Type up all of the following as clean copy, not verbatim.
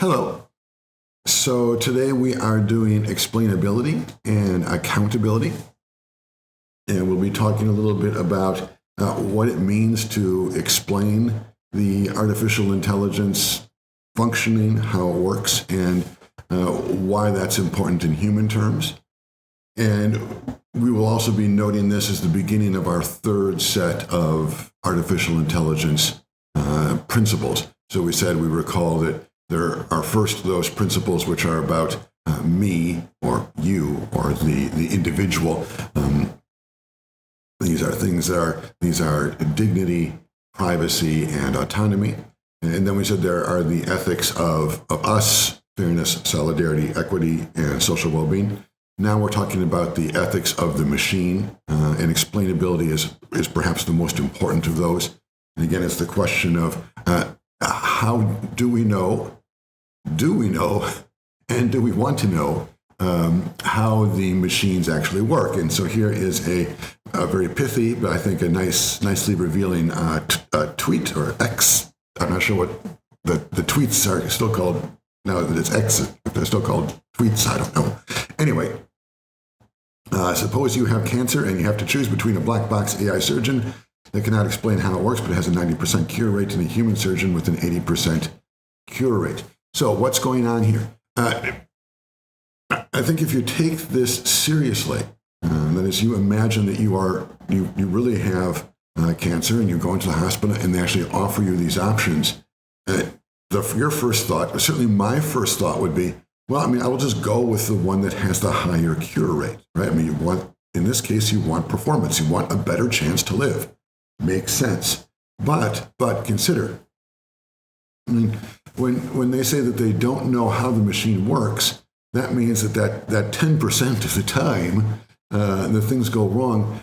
Hello. So today we are doing explainability and accountability. And we'll be talking a little bit about what it means to explain the artificial intelligence functioning, how it works, and why that's important in human terms. And we will also be noting this as the beginning of our third set of artificial intelligence principles. So we said we recall that there are first those principles which are about me or you or the individual. These are things these are dignity, privacy, and autonomy. And then we said there are the ethics of us, fairness, solidarity, equity, and social well-being. Now we're talking about the ethics of the machine, and explainability is perhaps the most important of those. And again, it's the question of how do we know, and do we want to know how the machines actually work? And so here is a very pithy, but I think a nicely revealing tweet or X. I'm not sure what the tweets are still called now that it's X. If they're still called tweets, I don't know. Anyway, suppose you have cancer and you have to choose between a black box AI surgeon that cannot explain how it works but has a 90% cure rate and a human surgeon with an 80% cure rate. So what's going on here? I think if you take this seriously, that is, you imagine that you really have cancer and you go into the hospital and they actually offer you these options, your first thought, certainly my first thought would be, well, I will just go with the one that has the higher cure rate, right? In this case, you want performance. You want a better chance to live. Makes sense. But consider, when they say that they don't know how the machine works, that means that 10% of the time the things go wrong,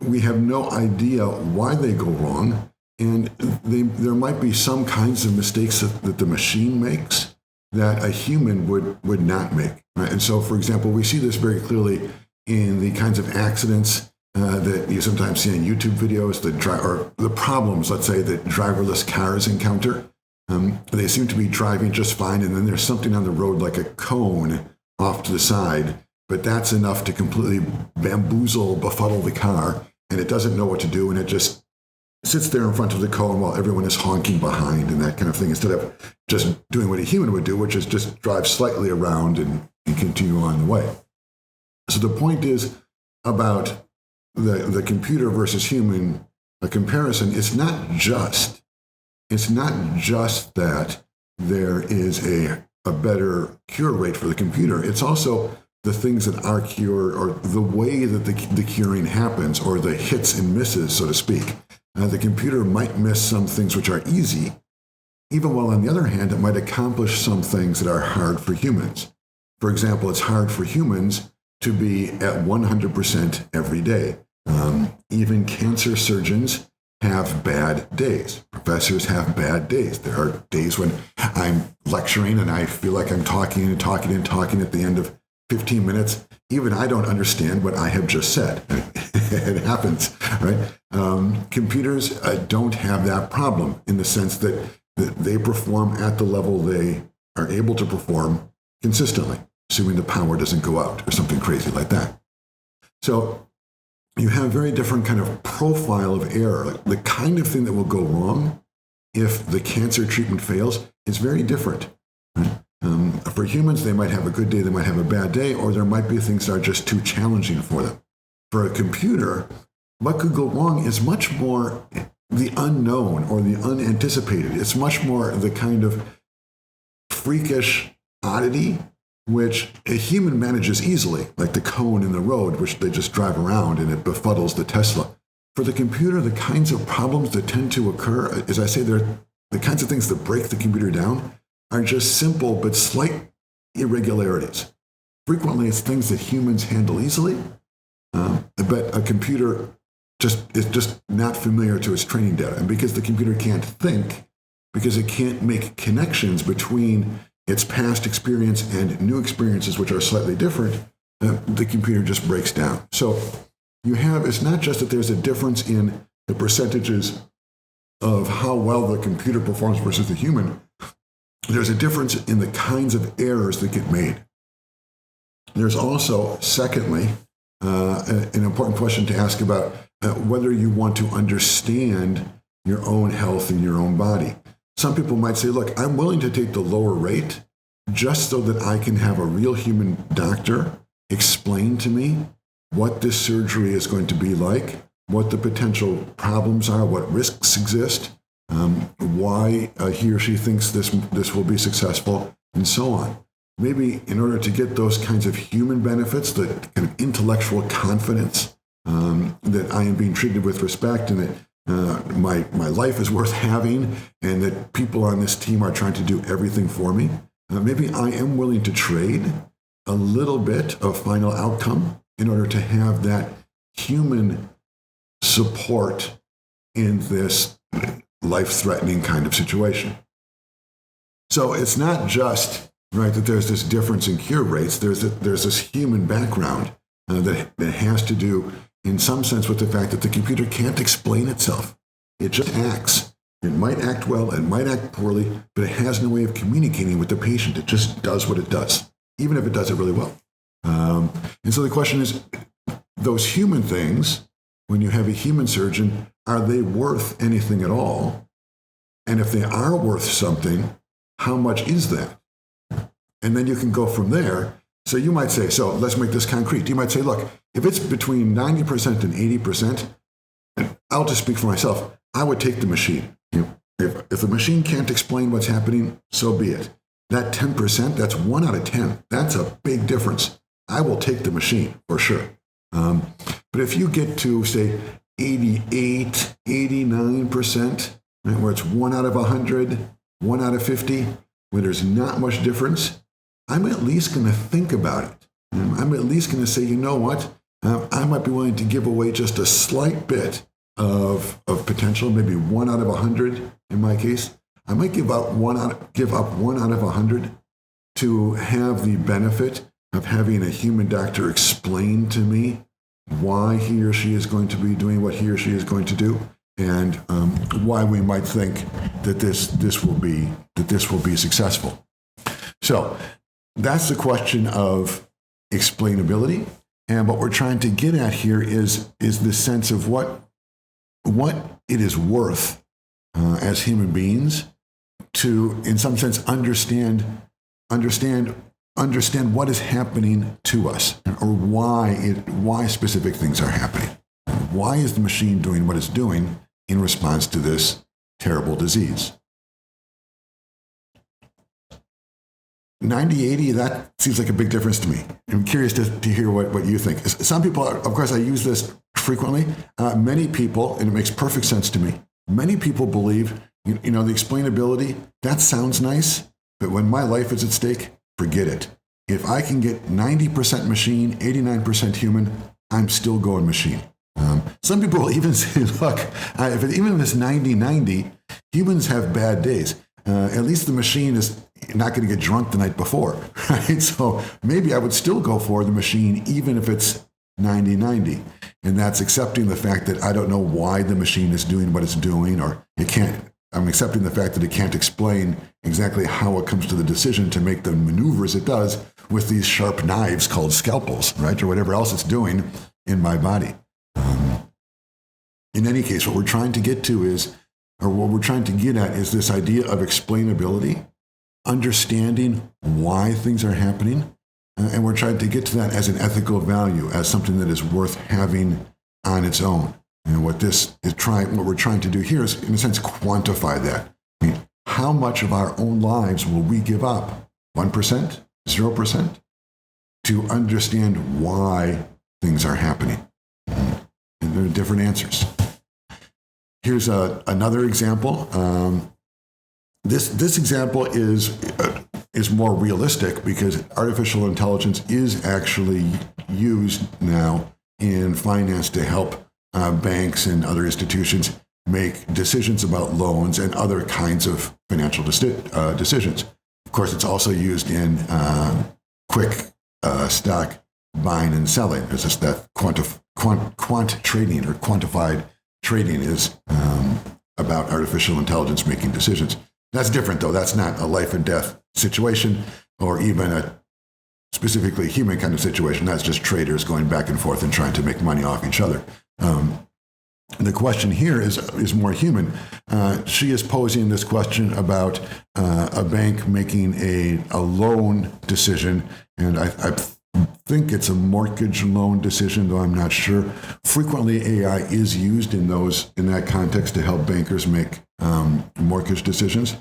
we have no idea why they go wrong, and there might be some kinds of mistakes that the machine makes that a human would not make. Right? And so, for example, we see this very clearly in the kinds of accidents that you sometimes see in YouTube videos, or the problems, let's say, that driverless cars encounter. They seem to be driving just fine, and then there's something on the road like a cone off to the side, but that's enough to completely befuddle the car, and it doesn't know what to do, and it just sits there in front of the cone while everyone is honking behind and that kind of thing, instead of just doing what a human would do, which is just drive slightly around and continue on the way. So the point is about the computer versus human, a comparison. It's not just that there is a better cure rate for the computer. It's also the things that are cured, or the way that the curing happens, or the hits and misses, so to speak. The computer might miss some things which are easy, even while on the other hand, it might accomplish some things that are hard for humans. For example, it's hard for humans to be at 100% every day. Even cancer surgeons have bad days. Professors have bad days. There are days when I'm lecturing and I feel like I'm talking at the end of 15 minutes. Even I don't understand what I have just said. It happens, right? Computers don't have that problem in the sense that they perform at the level they are able to perform consistently, assuming the power doesn't go out or something crazy like that. So you have a very different kind of profile of error. Like the kind of thing that will go wrong if the cancer treatment fails is very different. Right? For humans, they might have a good day, they might have a bad day, or there might be things that are just too challenging for them. For a computer, what could go wrong is much more the unknown or the unanticipated. It's much more the kind of freakish oddity which a human manages easily, like the cone in the road, which they just drive around and it befuddles the Tesla. For the computer, the kinds of problems that tend to occur, as I say, they're the kinds of things that break the computer down, are just simple but slight irregularities. Frequently, it's things that humans handle easily, but a computer is just not familiar to its training data. And because the computer can't think, because it can't make connections between its past experience and new experiences, which are slightly different, the computer just breaks down. So it's not just that there's a difference in the percentages of how well the computer performs versus the human. there's a difference in the kinds of errors that get made. There's also, secondly, an important question to ask about whether you want to understand your own health and your own body. Some people might say, look, I'm willing to take the lower rate just so that I can have a real human doctor explain to me what this surgery is going to be like, what the potential problems are, what risks exist, why he or she thinks this will be successful, and so on. Maybe in order to get those kinds of human benefits, the kind of intellectual confidence that I am being treated with respect and that my life is worth having and that people on this team are trying to do everything for me, maybe I am willing to trade a little bit of final outcome in order to have that human support in this life-threatening kind of situation. So it's not just right that there's this difference in cure rates. There's this human background that has to do, in some sense, with the fact that the computer can't explain itself. It just acts. It might act well, it might act poorly, but it has no way of communicating with the patient. It just does what it does, even if it does it really well. And so the question is, those human things, when you have a human surgeon, are they worth anything at all? And if they are worth something, how much is that? And then you can go from there. So you might say, so let's make this concrete. You might say, look, if it's between 90% and 80%, and I'll just speak for myself, I would take the machine. If the machine can't explain what's happening, so be it. That 10%, that's 1 out of 10. That's a big difference. I will take the machine for sure. But if you get to, say, 88, 89%, right, where it's 1 out of 100, 1 out of 50, where there's not much difference, I'm at least going to think about it. I'm at least going to say, you know what? I might be willing to give away just a slight bit of potential, maybe 1 out of 100 in my case. I might give up 1 out of 100 to have the benefit of having a human doctor explain to me why he or she is going to be doing what he or she is going to do, and why we might think that this will be successful. So that's the question of explainability, and what we're trying to get at here is the sense of what it is worth as human beings to, in some sense, understand what is happening to us, or why specific things are happening. Why is the machine doing what it's doing in response to this terrible disease? 90-80, that seems like a big difference to me. I'm curious to hear what you think. Some people, of course, I use this frequently. Many people, and it makes perfect sense to me, many people believe, the explainability, that sounds nice, but when my life is at stake, forget it. If I can get 90% machine, 89% human, I'm still going machine. Some people will even say, look, even if it's 90-90, humans have bad days. At least the machine is not going to get drunk the night before, right? So maybe I would still go for the machine, even if it's 90-90. And that's accepting the fact that I don't know why the machine is doing what it's doing, or it can't. I'm accepting the fact that it can't explain exactly how it comes to the decision to make the maneuvers it does with these sharp knives called scalpels, right? Or whatever else it's doing in my body. In any case, what we're trying to get to is, or what we're trying to get at is this idea of explainability, understanding why things are happening. And we're trying to get to that as an ethical value, as something that is worth having on its own. And what we're trying to do here is, in a sense, quantify that. I mean, how much of our own lives will we give up? 1%? 0%? To understand why things are happening. And there are different answers. Here's another example. This example is more realistic because artificial intelligence is actually used now in finance to help banks and other institutions make decisions about loans and other kinds of financial decisions. Of course, it's also used in quick stock buying and selling. There's just that quant trading, or quantified trading, is about artificial intelligence making decisions. That's different, though. That's not a life and death situation or even a specifically human kind of situation. That's just traders going back and forth and trying to make money off each other. The question here is more human. She is posing this question about a bank making a loan decision, and I think it's a mortgage loan decision, though I'm not sure. Frequently, AI is used in that context to help bankers make mortgage decisions.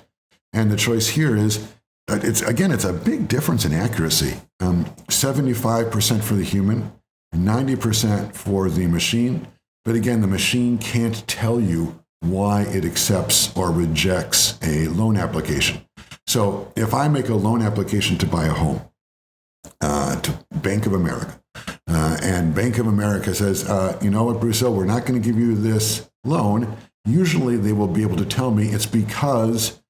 And the choice here is, it's a big difference in accuracy. 75% for the human, 90% for the machine. But again, the machine can't tell you why it accepts or rejects a loan application. So if I make a loan application to buy a home to Bank of America, and Bank of America says, you know what, Brusseau, we're not going to give you this loan, usually they will be able to tell me it's because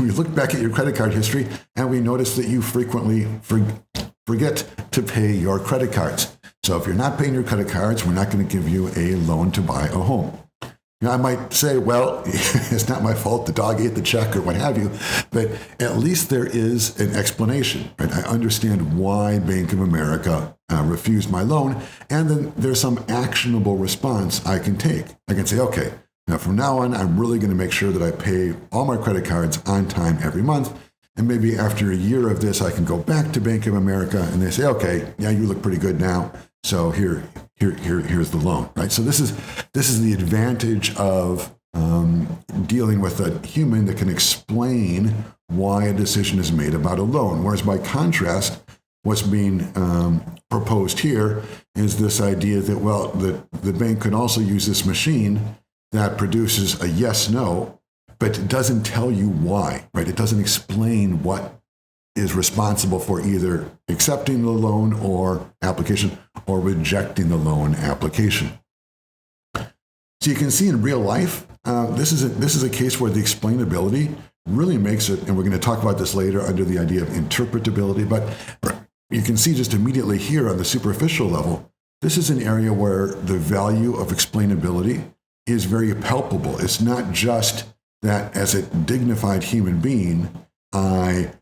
we look back at your credit card history and we notice that you frequently forget to pay your credit cards. So if you're not paying your credit cards, we're not going to give you a loan to buy a home. Now, I might say, well, it's not my fault, the dog ate the check or what have you, but at least there is an explanation. Right? I understand why Bank of America refused my loan, and then there's some actionable response I can take. I can say, okay, now from now on, I'm really going to make sure that I pay all my credit cards on time every month. And maybe after a year of this, I can go back to Bank of America and they say, okay, yeah, you look pretty good now. So here's the loan, right? So this is the advantage of dealing with a human that can explain why a decision is made about a loan. Whereas by contrast, what's being proposed here is this idea that, well, the bank can also use this machine that produces a yes/no, but it doesn't tell you why, right? It doesn't explain what is responsible for either accepting the loan or application or rejecting the loan application. So you can see in real life, this is a case where the explainability really makes it, and we're going to talk about this later under the idea of interpretability, but you can see just immediately here on the superficial level, this is an area where the value of explainability is very palpable. It's not just that as a dignified human being, I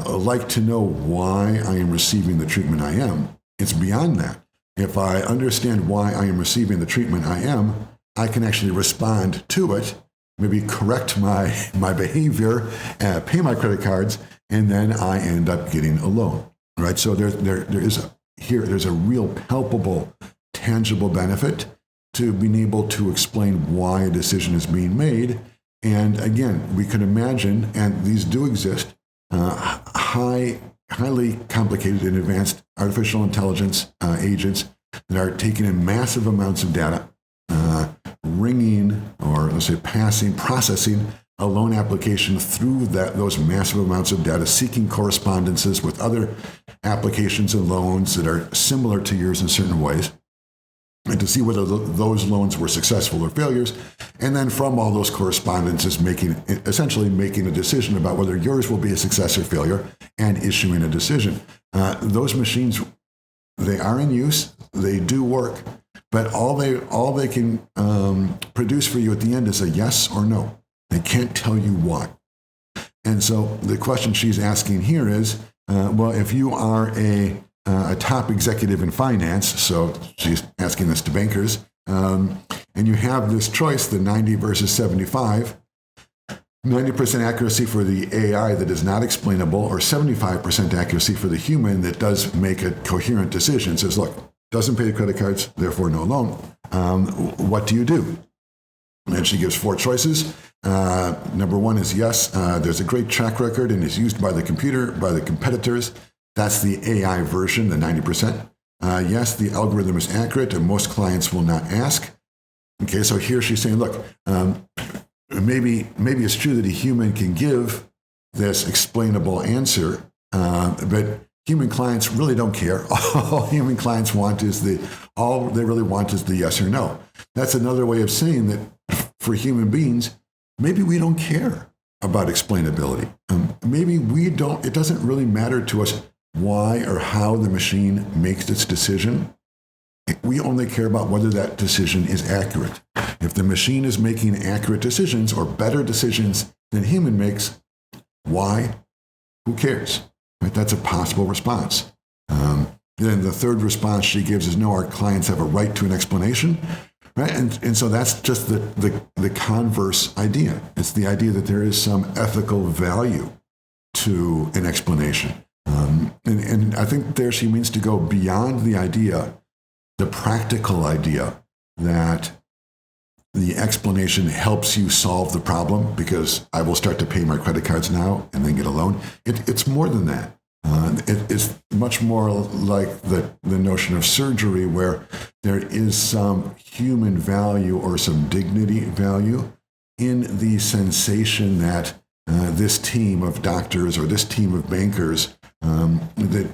like to know why I am receiving the treatment I am. It's beyond that. If I understand why I am receiving the treatment I am, I can actually respond to it, maybe correct my behavior, pay my credit cards, and then I end up getting a loan. Right? So there's a real palpable, tangible benefit to being able to explain why a decision is being made. And again, we can imagine, and these do exist, highly complicated and advanced artificial intelligence agents that are taking in massive amounts of data, processing a loan application through those massive amounts of data, seeking correspondences with other applications and loans that are similar to yours in certain ways, and to see whether those loans were successful or failures, and then from all those correspondences, essentially making a decision about whether yours will be a success or failure, and issuing a decision. Those machines, they are in use, they do work, but all they can produce for you at the end is a yes or no. They can't tell you why. And so the question she's asking here is, well, if you are a top executive in finance, so she's asking this to bankers, and you have this choice, the 90 versus 75, 90% accuracy for the AI that is not explainable, or 75% accuracy for the human that does make a coherent decision. Says, look, doesn't pay the credit cards, therefore no loan. What do you do? And she gives 4 choices. Number 1 is yes, there's a great track record and is used by the competitors. That's the AI version, the 90%. Yes, the algorithm is accurate and most clients will not ask. Okay, so here she's saying, look, maybe it's true that a human can give this explainable answer, but human clients really don't care. All human clients want is all they really want is the yes or no. That's another way of saying that for human beings, maybe we don't care about explainability. Maybe it doesn't really matter to us why or how the machine makes its decision. We only care about whether that decision is accurate. If the machine is making accurate decisions or better decisions than human makes, why? Who cares? Right? That's a possible response. Then the third response she gives is, no, our clients have a right to an explanation. Right? And so that's just the converse idea. It's the idea that there is some ethical value to an explanation. And I think there she means to go beyond the idea, the practical idea that the explanation helps you solve the problem because I will start to pay my credit cards now and then get a loan. It's more than that. It's much more like the notion of surgery, where there is some human value or some dignity value in the sensation that this team of doctors or this team of bankers, that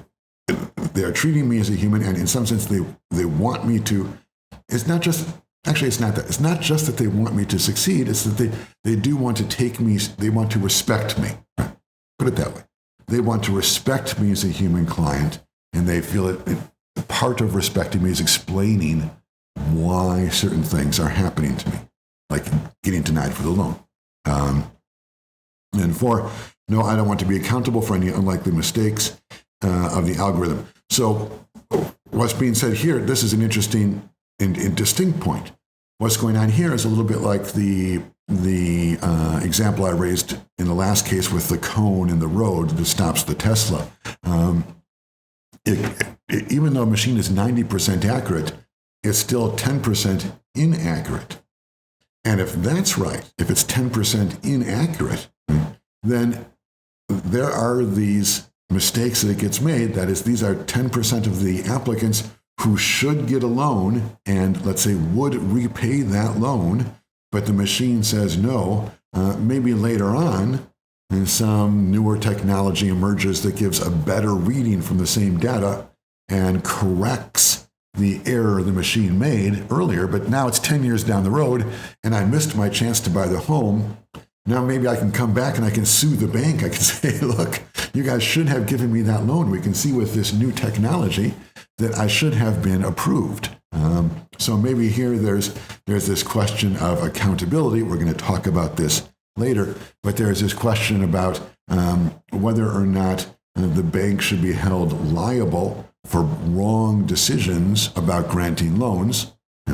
they are treating me as a human, and in some sense they want me to. It's not just. Actually, it's not that. It's not just that they want me to succeed. It's that they do want to take me. They want to respect me. Right? Put it that way. They want to respect me as a human client, and they feel it part of respecting me is explaining why certain things are happening to me, like getting denied for the loan. And four, no, I don't want to be accountable for any unlikely mistakes of the algorithm. So what's being said here, this is an interesting and distinct point. What's going on here is a little bit like the example I raised in the last case with the cone in the road that stops the Tesla. Even though a machine is 90% accurate, it's still 10% inaccurate. And if that's right, if it's 10% inaccurate, then there are these mistakes that it gets made. That is, these are 10% of the applicants who should get a loan and, let's say, would repay that loan, but the machine says no. Maybe later on, and some newer technology emerges that gives a better reading from the same data and corrects the error the machine made earlier, but now it's 10 years down the road and I missed my chance to buy the home. Now maybe I can come back and I can sue the bank. I can say, look, you guys should have given me that loan. We can see with this new technology that I should have been approved. So maybe here there's this question of accountability. We're going to talk about this later, but there's this question about whether or not the bank should be held liable for wrong decisions about granting loans.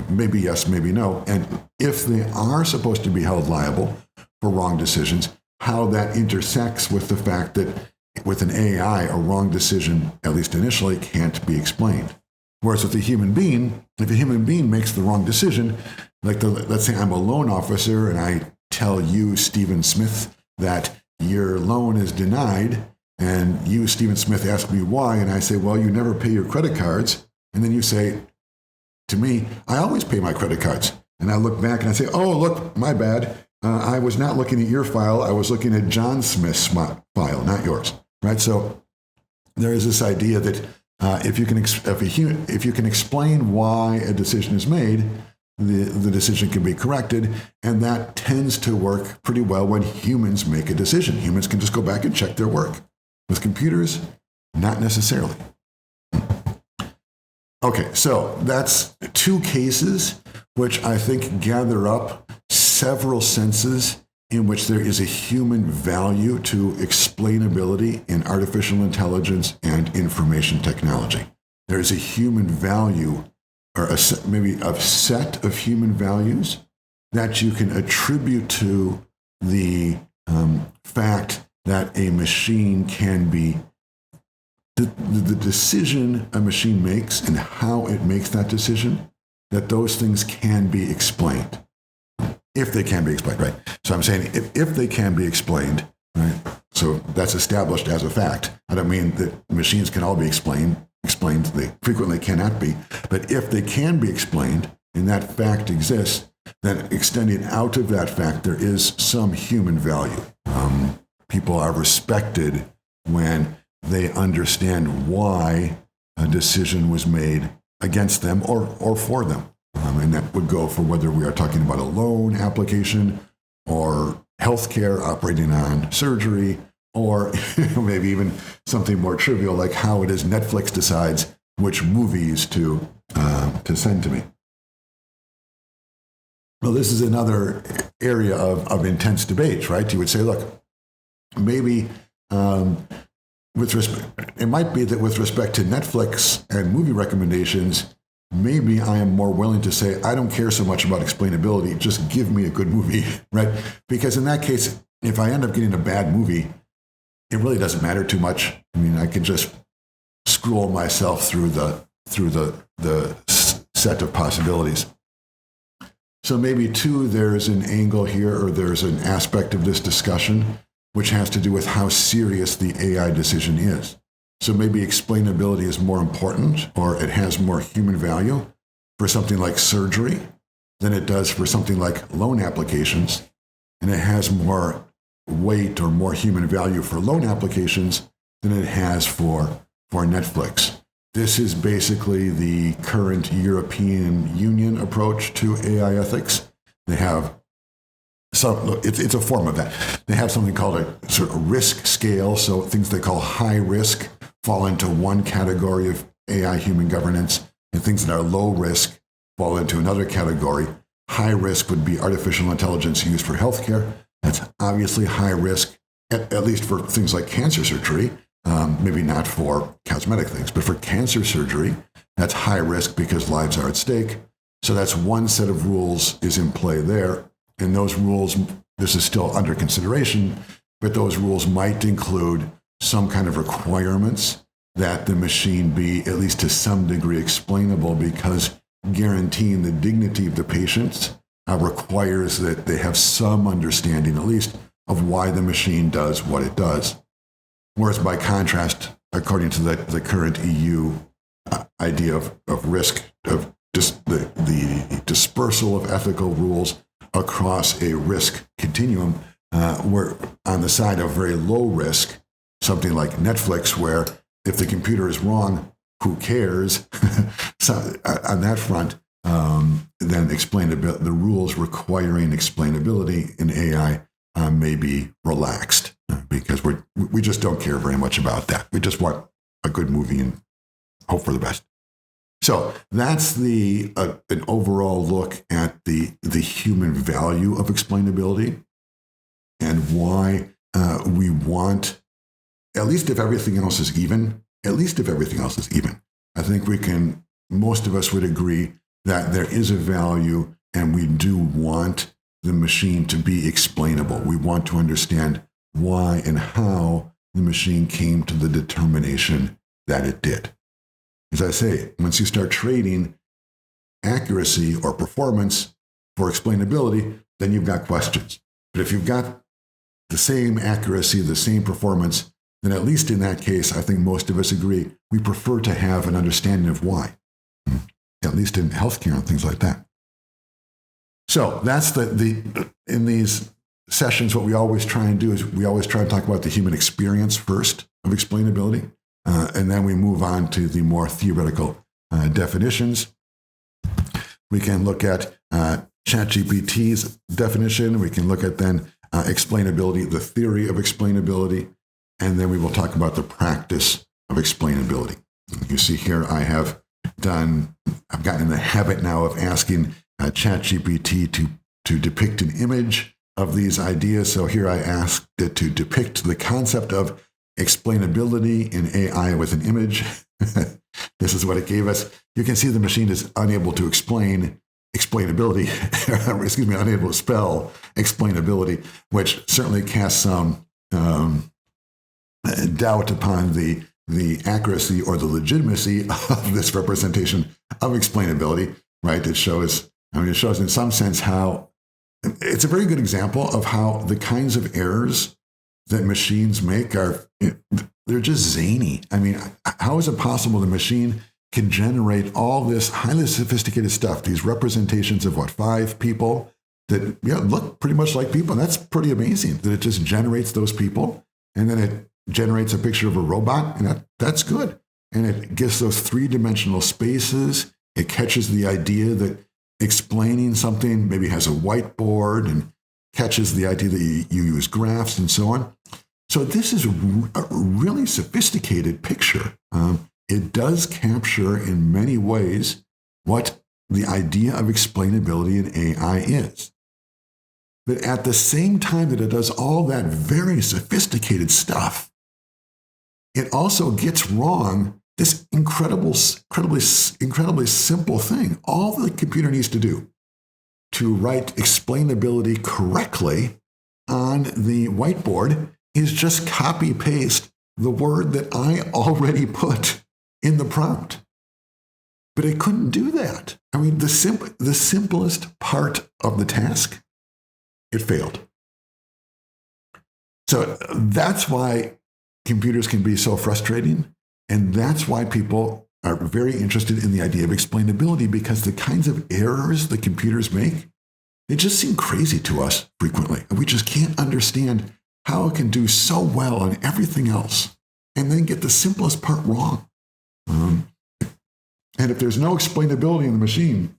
Maybe yes, maybe no. And if they are supposed to be held liable for wrong decisions, how that intersects with the fact that with an AI, a wrong decision, at least initially, can't be explained. Whereas with a human being, if a human being makes the wrong decision, like let's say I'm a loan officer and I tell you, Stephen Smith, that your loan is denied, and you, Stephen Smith, ask me why, and I say, well, you never pay your credit cards. And then you say to me, I always pay my credit cards. And I look back and I say, oh, look, my bad. I was not looking at your file. I was looking at John Smith's file, not yours. Right? So there is this idea that if you can explain why a decision is made, the decision can be corrected, and that tends to work pretty well when humans make a decision. Humans can just go back and check their work. With computers, not necessarily. Okay, so that's two cases which I think gather up several senses in which there is a human value to explainability in artificial intelligence and information technology. There is a human value, or maybe a set of human values that you can attribute to the fact that a machine can be, the decision a machine makes and how it makes that decision, that those things can be explained. If they can be explained, right? So I'm saying if they can be explained, right? So that's established as a fact. I don't mean that machines can all be explained. They frequently cannot be. But if they can be explained and that fact exists, then extending out of that fact, there is some human value. People are respected when they understand why a decision was made against them or for them. And that would go for whether we are talking about a loan application or healthcare operating on surgery, or maybe even something more trivial like how it is Netflix decides which movies to send to me. Well, this is another area of intense debate, right? You would say, look, maybe it might be that with respect to Netflix and movie recommendations, maybe I am more willing to say, I don't care so much about explainability, just give me a good movie, right? Because in that case, if I end up getting a bad movie, it really doesn't matter too much. I mean, I can just scroll myself through the set of possibilities. So maybe too, there's an angle here, or there's an aspect of this discussion which has to do with how serious the AI decision is. So maybe explainability is more important, or it has more human value for something like surgery than it does for something like loan applications. And it has more weight or more human value for loan applications than it has for Netflix. This is basically the current European Union approach to AI ethics. They have it's a form of that. They have something called a sort of risk scale. So things they call high risk fall into one category of AI human governance, and things that are low risk fall into another category. High risk would be artificial intelligence used for healthcare. That's obviously high risk, at least for things like cancer surgery. Maybe not for cosmetic things, but for cancer surgery, that's high risk because lives are at stake. So that's one set of rules is in play there. And those rules, this is still under consideration, but those rules might include some kind of requirements that the machine be, at least to some degree, explainable, because guaranteeing the dignity of the patients requires that they have some understanding, at least, of why the machine does what it does. Whereas by contrast, according to the current EU idea of risk, of just the dispersal of ethical rules across a risk continuum, we're on the side of very low risk, something like Netflix, where if the computer is wrong, who cares? So on that front, then explainability, the rules requiring explainability in AI may be relaxed because we just don't care very much about that. We just want a good movie and hope for the best. So that's an overall look at the human value of explainability and why we want, at least if everything else is even, I think most of us would agree that there is a value, and we do want the machine to be explainable. We want to understand why and how the machine came to the determination that it did. As I say, once you start trading accuracy or performance for explainability, then you've got questions. But if you've got the same accuracy, the same performance, then at least in that case, I think most of us agree, we prefer to have an understanding of why, at least in healthcare and things like that. So that's in these sessions, what we always try and do is we always try to talk about the human experience first of explainability. And then we move on to the more theoretical definitions. We can look at ChatGPT's definition. We can look at then explainability, the theory of explainability, and then we will talk about the practice of explainability. You see here, I've gotten in the habit now of asking ChatGPT to depict an image of these ideas. So here I asked it to depict the concept of explainability in AI with an image. This is what it gave us. You can see the machine is unable to explain explainability, unable to spell explainability, which certainly casts some doubt upon the accuracy or the legitimacy of this representation of explainability, right? It shows in some sense how it's a very good example of how the kinds of errors that machines make they're just zany. I mean, how is it possible the machine can generate all this highly sophisticated stuff, these representations of 5 people that look pretty much like people? And that's pretty amazing that it just generates those people. And then it generates a picture of a robot, and that's good. And it gives those 3-dimensional spaces. It catches the idea that explaining something maybe has a whiteboard, and catches the idea that you use graphs and so on. So this is a really sophisticated picture. it does capture in many ways what the idea of explainability in AI is. But at the same time that it does all that very sophisticated stuff, it also gets wrong this incredibly simple thing. All the computer needs to do to write explainability correctly on the whiteboard is just copy paste the word that I already put in the prompt. But it couldn't do that. I mean, the simplest part of the task, it failed. So that's why computers can be so frustrating. And that's why people are very interested in the idea of explainability, because the kinds of errors the computers make, they just seem crazy to us frequently. And we just can't understand how it can do so well on everything else and then get the simplest part wrong. And if there's no explainability in the machine,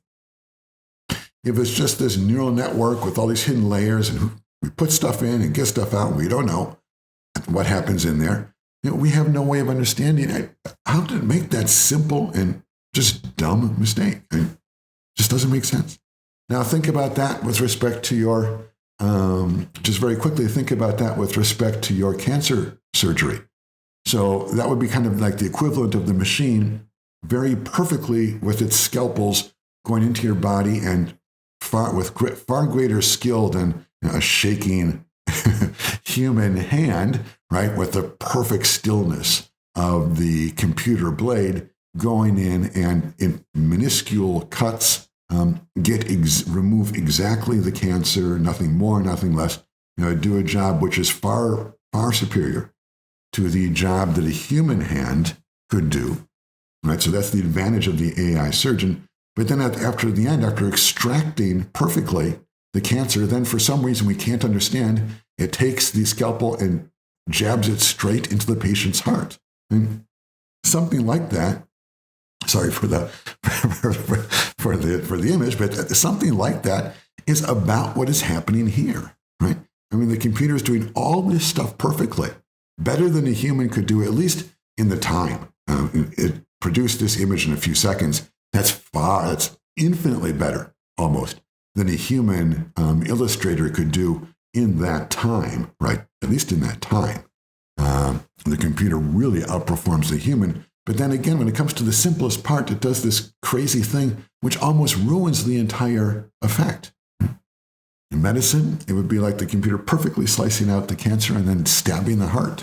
if it's just this neural network with all these hidden layers and we put stuff in and get stuff out, we don't know what happens in there. We have no way of understanding how to make that simple and just dumb mistake. It just doesn't make sense. Now think about that with respect to your, just very quickly, think about that with respect to your cancer surgery. So that would be kind of like the equivalent of the machine very perfectly with its scalpels going into your body and far greater skill than a shaking human hand, right, with the perfect stillness of the computer blade going in and in minuscule cuts remove exactly the cancer, nothing more, nothing less. Do a job which is far, far superior to the job that a human hand could do. Right, so that's the advantage of the AI surgeon. But then after extracting perfectly the cancer, then for some reason we can't understand, it takes the scalpel and jabs it straight into the patient's heart. And something like that, sorry for the for the image, but something like that is about what is happening here, right? I mean, the computer is doing all this stuff perfectly, better than a human could do, at least in the time. It produced this image in a few seconds. That's infinitely better, almost, than a human illustrator could do in that time, right? At least in that time. The computer really outperforms the human. But then again, when it comes to the simplest part, it does this crazy thing which almost ruins the entire effect. In medicine, it would be like the computer perfectly slicing out the cancer and then stabbing the heart.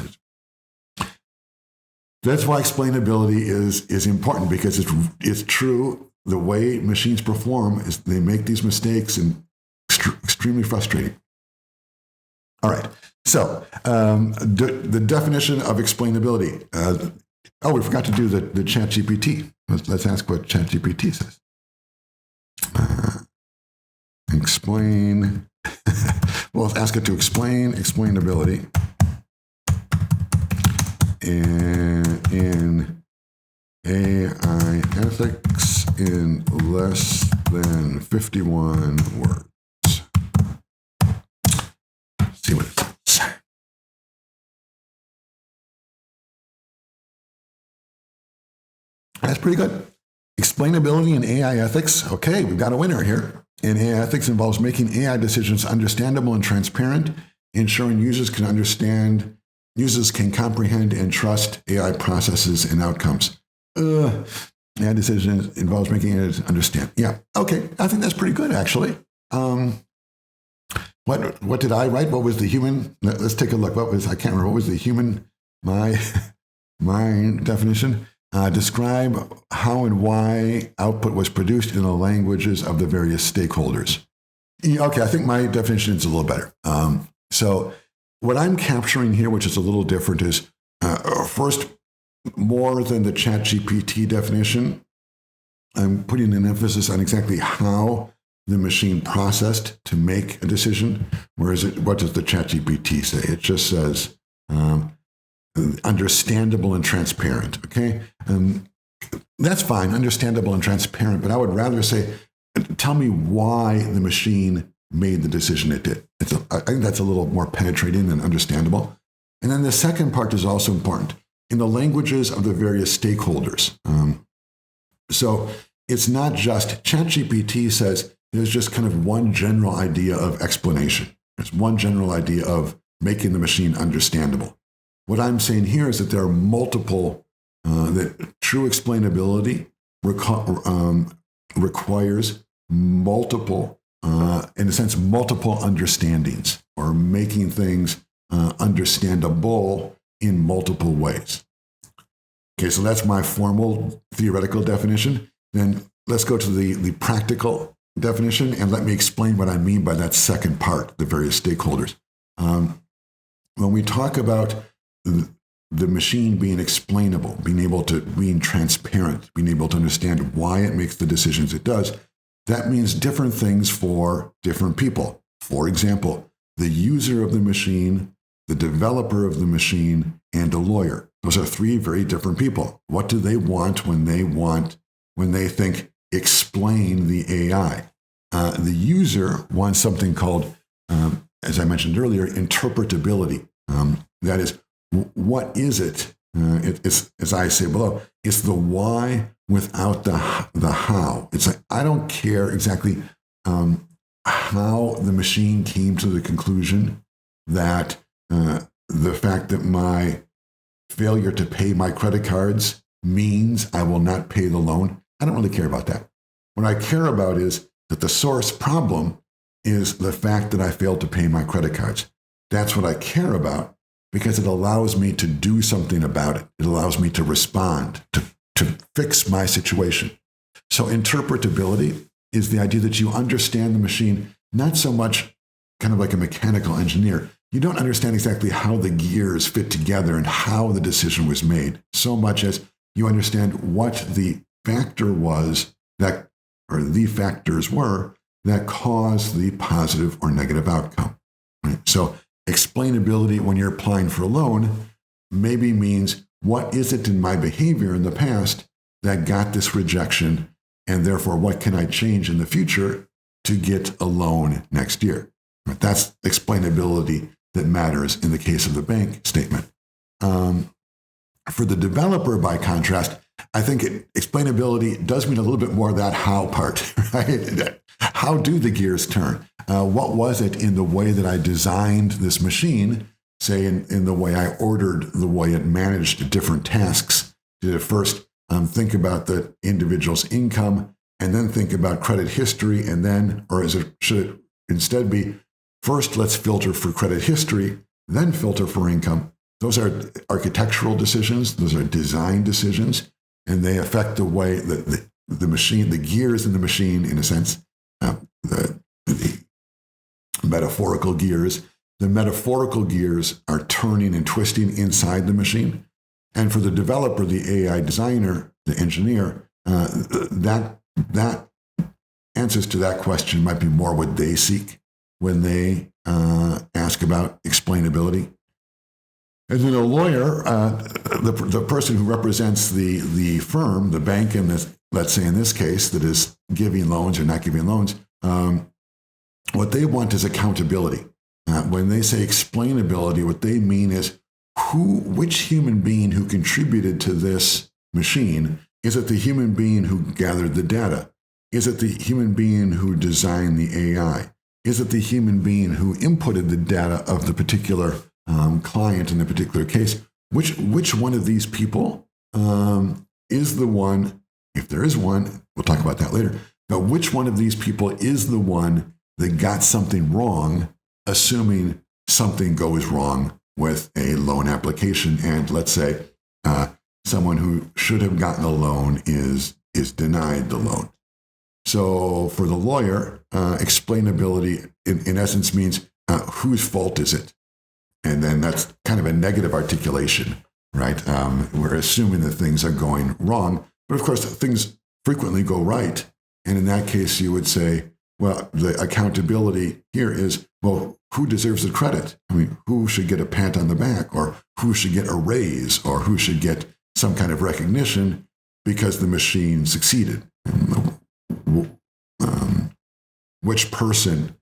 That's why explainability is important, because it's true. The way machines perform is they make these mistakes, and extremely frustrating. All right. So the definition of explainability. We forgot to do the ChatGPT. Let's ask what ChatGPT says. Explain. Well, let's ask it to explain explainability in AI ethics in less than 51 words. Let's see what it says. That's pretty good. Explainability in AI ethics. Okay, we've got a winner here. And AI ethics involves making AI decisions understandable and transparent, ensuring users can comprehend and trust AI processes and outcomes. AI decisions involves making it understand. Yeah, okay. I think that's pretty good, actually. What did I write? What was the human? Let's take a look. I can't remember. What was the human? My definition. Describe how and why output was produced in the languages of the various stakeholders. Okay, I think my definition is a little better. So what I'm capturing here, which is a little different, is first, more than the ChatGPT definition, I'm putting an emphasis on exactly how the machine processed to make a decision. Whereas what does the ChatGPT say? It just says, understandable and transparent, okay? That's fine, understandable and transparent, but I would rather say, tell me why the machine made the decision it did. I think that's a little more penetrating and understandable. And then the second part is also important. in the languages of the various stakeholders. So it's not just ChatGPT says there's just kind of one general idea of explanation. There's one general idea of making the machine understandable. What I'm saying here is that there are multiple, that true explainability requires multiple, in a sense, multiple understandings, or making things understandable in multiple ways. Okay, so that's my formal theoretical definition. Then let's go to the practical definition, and let me explain what I mean by that second part, the various stakeholders. When we talk about the machine being explainable, being transparent, being able to understand why it makes the decisions it does, that means different things for different people. For example, the user of the machine, the developer of the machine, and a lawyer. Those are three very different people. What do they want when they think explain the AI? The user wants something called, as I mentioned earlier, interpretability. That is, what is it? It's, as I say below, it's the why without the how. It's like, I don't care exactly how the machine came to the conclusion that the fact that my failure to pay my credit cards means I will not pay the loan. I don't really care about that. What I care about is that the source problem is the fact that I failed to pay my credit cards. That's what I care about, because it allows me to do something about it. It allows me to respond, to fix my situation. So interpretability is the idea that you understand the machine, not so much kind of like a mechanical engineer. You don't understand exactly how the gears fit together and how the decision was made, so much as you understand what the factor was that, or the factors were that caused the positive or negative outcome. Right? So explainability when you're applying for a loan maybe means, what is it in my behavior in the past that got this rejection, and therefore what can I change in the future to get a loan next year? Right? That's explainability that matters in the case of the bank statement. For the developer, by contrast, I think explainability does mean a little bit more of that how part, right? How do the gears turn? What was it in the way that I designed this machine, say in the way I ordered, the way it managed different tasks? Did it first think about the individual's income and then think about credit history, and then, or should it instead be, first let's filter for credit history, then filter for income? Those are architectural decisions. Those are design decisions, and they affect the way that the machine, the gears in the machine, in a sense, the metaphorical gears. The metaphorical gears are turning and twisting inside the machine. And for the developer, the AI designer, the engineer, that answers to that question might be more what they seek when they ask about explainability. And then a lawyer, the person who represents the firm, the bank, in this, let's say in this case, that is giving loans or not giving loans, what they want is accountability. When they say explainability, what they mean is which human being who contributed to this machine? Is it the human being who gathered the data? Is it the human being who designed the AI? Is it the human being who inputted the data of the particular client in the particular case? Which one of these people is the one, if there is one, we'll talk about that later, but which one of these people is the one that got something wrong, assuming something goes wrong with a loan application, and let's say someone who should have gotten a loan is denied the loan. So for the lawyer, explainability in essence means whose fault is it? And then that's kind of a negative articulation, right? We're assuming that things are going wrong, but of course things frequently go right. And in that case, you would say, well, the accountability here is, well, who deserves the credit? I mean, who should get a pat on the back, or who should get a raise, or who should get some kind of recognition because the machine succeeded? Which person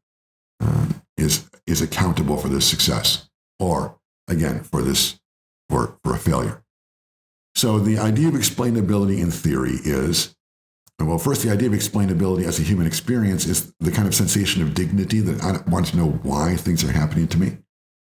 is accountable for this success, or again for a failure? So the idea of explainability in theory is, well, first, the idea of explainability as a human experience is the kind of sensation of dignity that I want to know why things are happening to me.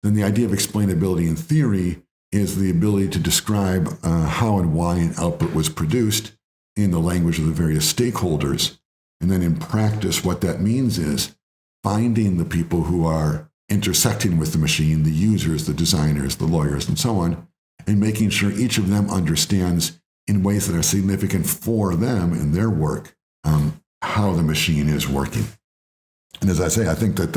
Then the idea of explainability in theory is the ability to describe how and why an output was produced in the language of the various stakeholders. And then in practice, what that means is finding the people who are intersecting with the machine, the users, the designers, the lawyers, and so on, and making sure each of them understands in ways that are significant for them in their work, how the machine is working. And as I say, I think that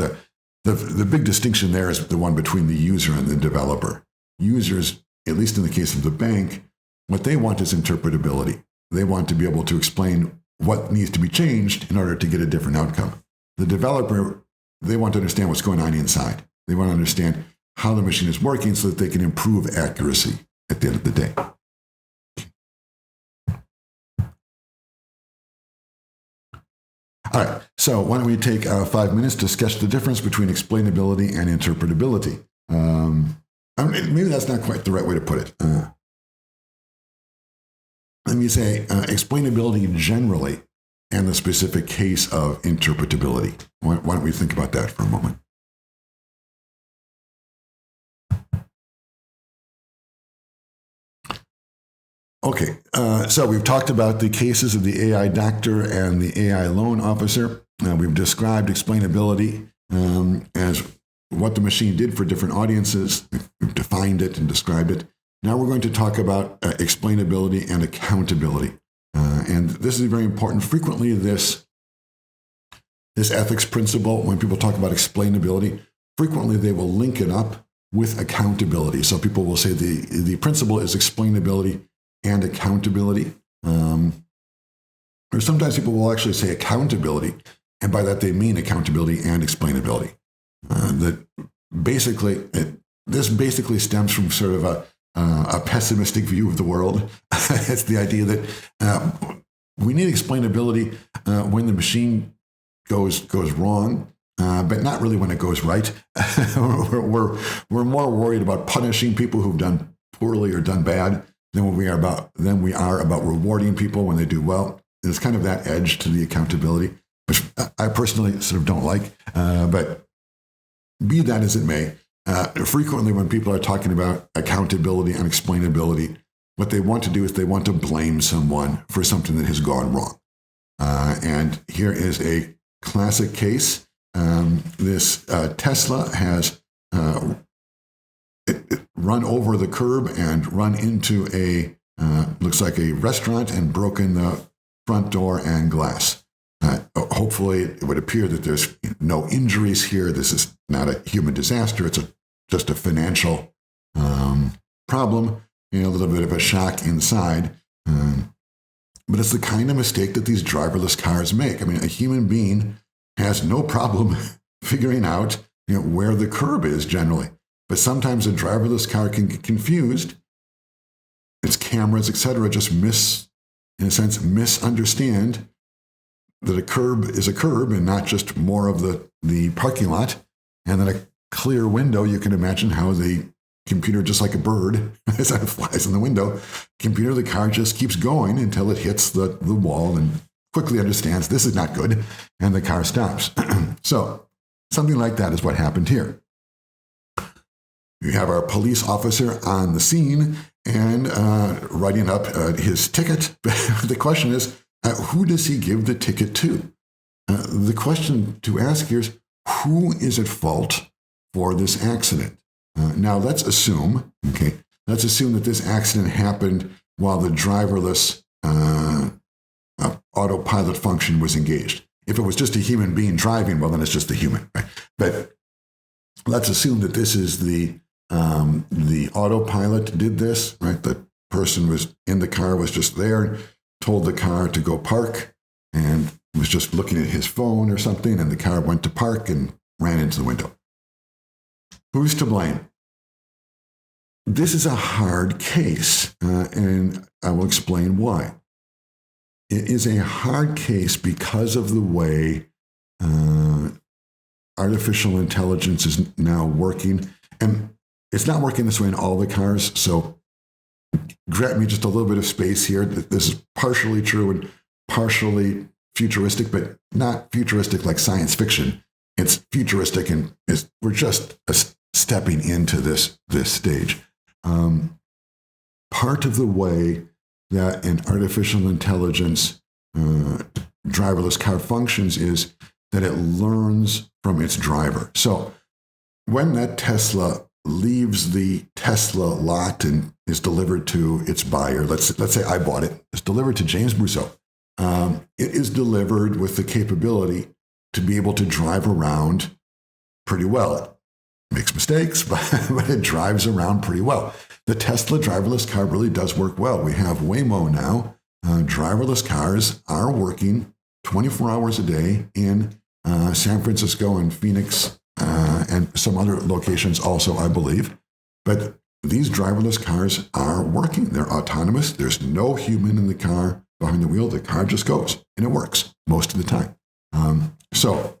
the big distinction there is the one between the user and the developer. Users, at least in the case of the bank, what they want is interpretability. They want to be able to explain what needs to be changed in order to get a different outcome. The developer, they want to understand what's going on inside. They want to understand how the machine is working so that they can improve accuracy at the end of the day. All right, so why don't we take 5 minutes to sketch the difference between explainability and interpretability. Maybe that's not quite the right way to put it. Let me say explainability generally and the specific case of interpretability. Why don't we think about that for a moment? Okay, so we've talked about the cases of the AI doctor and the AI loan officer. We've described explainability as what the machine did for different audiences. We've defined it and described it. Now we're going to talk about explainability and accountability. And this is very important. Frequently, this ethics principle, when people talk about explainability, frequently they will link it up with accountability. So people will say the principle is explainability and accountability. Or sometimes people will actually say accountability, and by that they mean accountability and explainability. This basically stems from sort of a pessimistic view of the world. It's the idea that we need explainability when the machine goes wrong, but not really when it goes right. we're more worried about punishing people who've done poorly or done bad than we are about rewarding people when they do well. And it's kind of that edge to the accountability, which I personally sort of don't like. But be that as it may, frequently when people are talking about accountability and explainability, what they want to do is they want to blame someone for something that has gone wrong. And here is a classic case. This Tesla has run over the curb and run into looks like a restaurant and broken the front door and glass. Hopefully, it would appear that there's no injuries here. This is not a human disaster. It's just a financial problem, a little bit of a shock inside. But it's the kind of mistake that these driverless cars make. I mean, a human being has no problem figuring out where the curb is generally. But sometimes a driverless car can get confused. Its cameras, etc., just misunderstand that a curb is a curb and not just more of the parking lot. And then a clear window, you can imagine how the computer, just like a bird, as it flies in the window, the car just keeps going until it hits the wall and quickly understands this is not good, and the car stops. So something like that is what happened here. You have our police officer on the scene and writing up his ticket. The question is, who does he give the ticket to? The question to ask here is, who is at fault for this accident? Now, let's assume that this accident happened while the driverless autopilot function was engaged. If it was just a human being driving, well, then it's just a human, right? But let's assume that this is the autopilot did this, right? The person was in the car, was just there, told the car to go park, and was just looking at his phone or something, and the car went to park and ran into the window. Who's to blame? This is a hard case, and I will explain why. It is a hard case because of the way artificial intelligence is now working. And it's not working this way in all the cars. So grant me just a little bit of space here. This is partially true and partially futuristic, but not futuristic like science fiction. It's futuristic, and we're just stepping into this stage. Part of the way that an artificial intelligence driverless car functions is that it learns from its driver. So when that Tesla leaves the Tesla lot and is delivered to its buyer, let's say I bought it, it's delivered to James Brusseau. It is delivered with the capability to be able to drive around pretty well. It makes mistakes, but it drives around pretty well. The Tesla driverless car really does work well. We have Waymo now. Driverless cars are working 24 hours a day in San Francisco and Phoenix and some other locations also, I believe. But these driverless cars are working. They're autonomous. There's no human in the car behind the wheel. The car just goes, and it works most of the time. So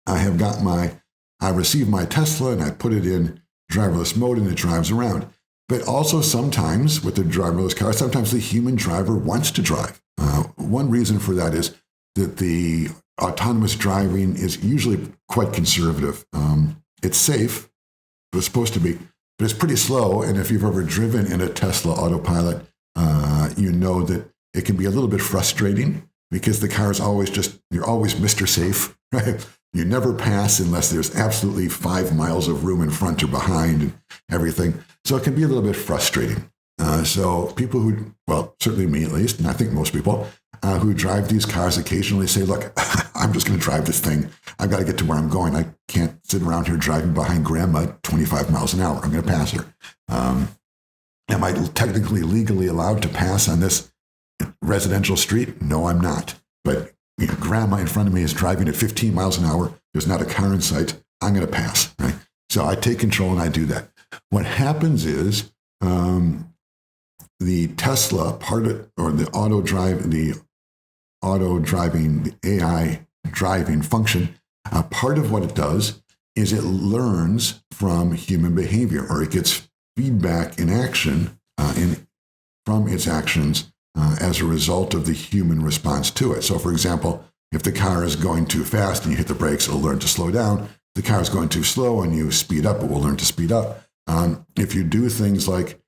I received my Tesla, and I put it in driverless mode, and it drives around. But also sometimes with the driverless car, sometimes the human driver wants to drive. One reason for that is that the autonomous driving is usually quite conservative. It's safe, it's supposed to be, but it's pretty slow. And if you've ever driven in a Tesla autopilot, you know that it can be a little bit frustrating because the car is you're always Mr. Safe, right? You never pass unless there's absolutely 5 miles of room in front or behind and everything. So it can be a little bit frustrating. So people certainly me at least, and I think most people who drive these cars occasionally say, look, I'm just going to drive this thing. I've got to get to where I'm going. I can't sit around here driving behind grandma at 25 miles an hour. I'm going to pass her. Am I technically legally allowed to pass on this residential street? No, I'm not. But grandma in front of me is driving at 15 miles an hour. There's not a car in sight. I'm going to pass, right? So I take control and I do that. What happens is the Tesla the AI driving function, part of what it does is it learns from human behavior, or it gets feedback in action from its actions as a result of the human response to it. So, for example, if the car is going too fast and you hit the brakes, it'll learn to slow down. If the car is going too slow and you speed up, it will learn to speed up. If you do things like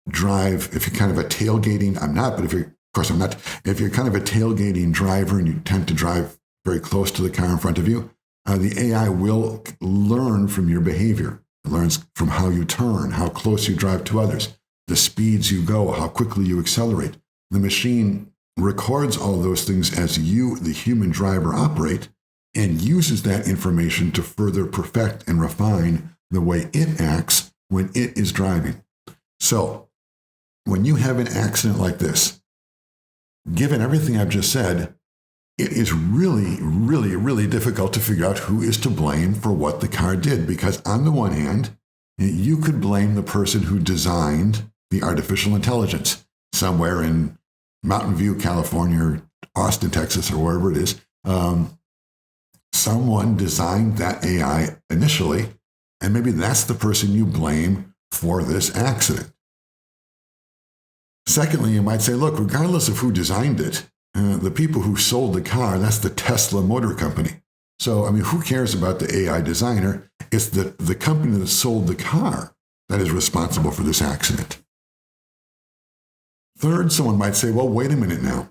drive, if you're kind of a tailgating, I'm not, but of course I'm not. If you're kind of a tailgating driver and you tend to drive very close to the car in front of you, the AI will learn from your behavior. It learns from how you turn, how close you drive to others, the speeds you go, how quickly you accelerate. The machine records all those things as you, the human driver, operate, and uses that information to further perfect and refine the way it acts when it is driving. So, when you have an accident like this, given everything I've just said, it is really, really, really difficult to figure out who is to blame for what the car did. Because on the one hand, you could blame the person who designed the artificial intelligence somewhere in Mountain View, California, or Austin, Texas, or wherever it is. Someone designed that AI initially, and maybe that's the person you blame for this accident. Secondly, you might say, look, regardless of who designed it, the people who sold the car, that's the Tesla Motor Company. So, who cares about the AI designer? It's the company that sold the car that is responsible for this accident. Third, someone might say, well, wait a minute now.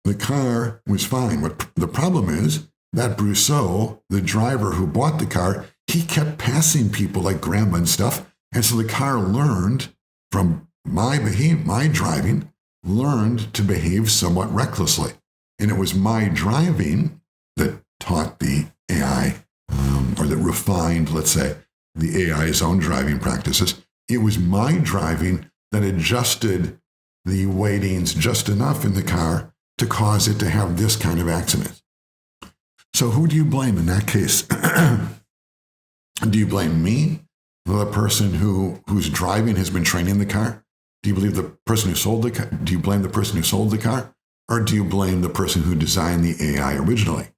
The car was fine. What the problem is that Brusseau, the driver who bought the car, he kept passing people like grandma and stuff. And so the car learned from my driving, learned to behave somewhat recklessly. And it was my driving that taught the AI, or that refined, let's say, the AI's own driving practices. It was my driving that adjusted the weightings just enough in the car to cause it to have this kind of accident. So who do you blame in that case? Do you blame me, the person whose driving has been training the car? Do you believe the person who sold the car? Do you blame the person who sold the car? Or do you blame the person who designed the AI originally?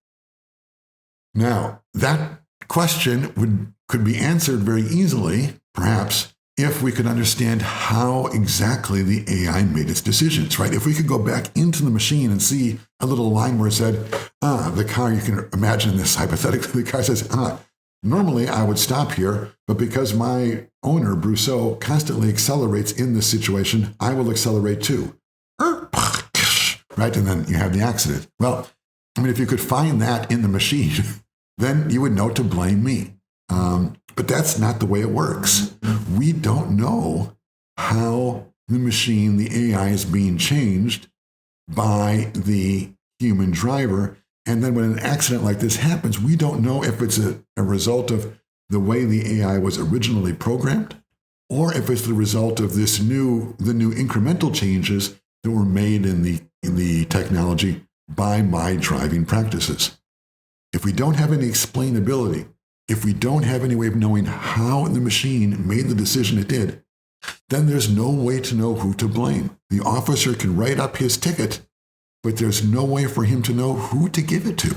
Now, that question could be answered very easily, perhaps, if we could understand how exactly the AI made its decisions, right? If we could go back into the machine and see a little line where it said, the car, you can imagine this hypothetically, the car says, normally I would stop here, but because my owner, Brusseau, constantly accelerates in this situation, I will accelerate too. Right? And then you have the accident. Well, I mean, if you could find that in the machine, then you would know to blame me. But that's not the way it works. We don't know how the machine, the AI, is being changed by the human driver. And then when an accident like this happens, we don't know if it's a result of the way the AI was originally programmed, or if it's the result of the new incremental changes that were made in the technology by my driving practices. If we don't have any explainability, if we don't have any way of knowing how the machine made the decision it did, then there's no way to know who to blame. The officer can write up his ticket, but there's no way for him to know who to give it to.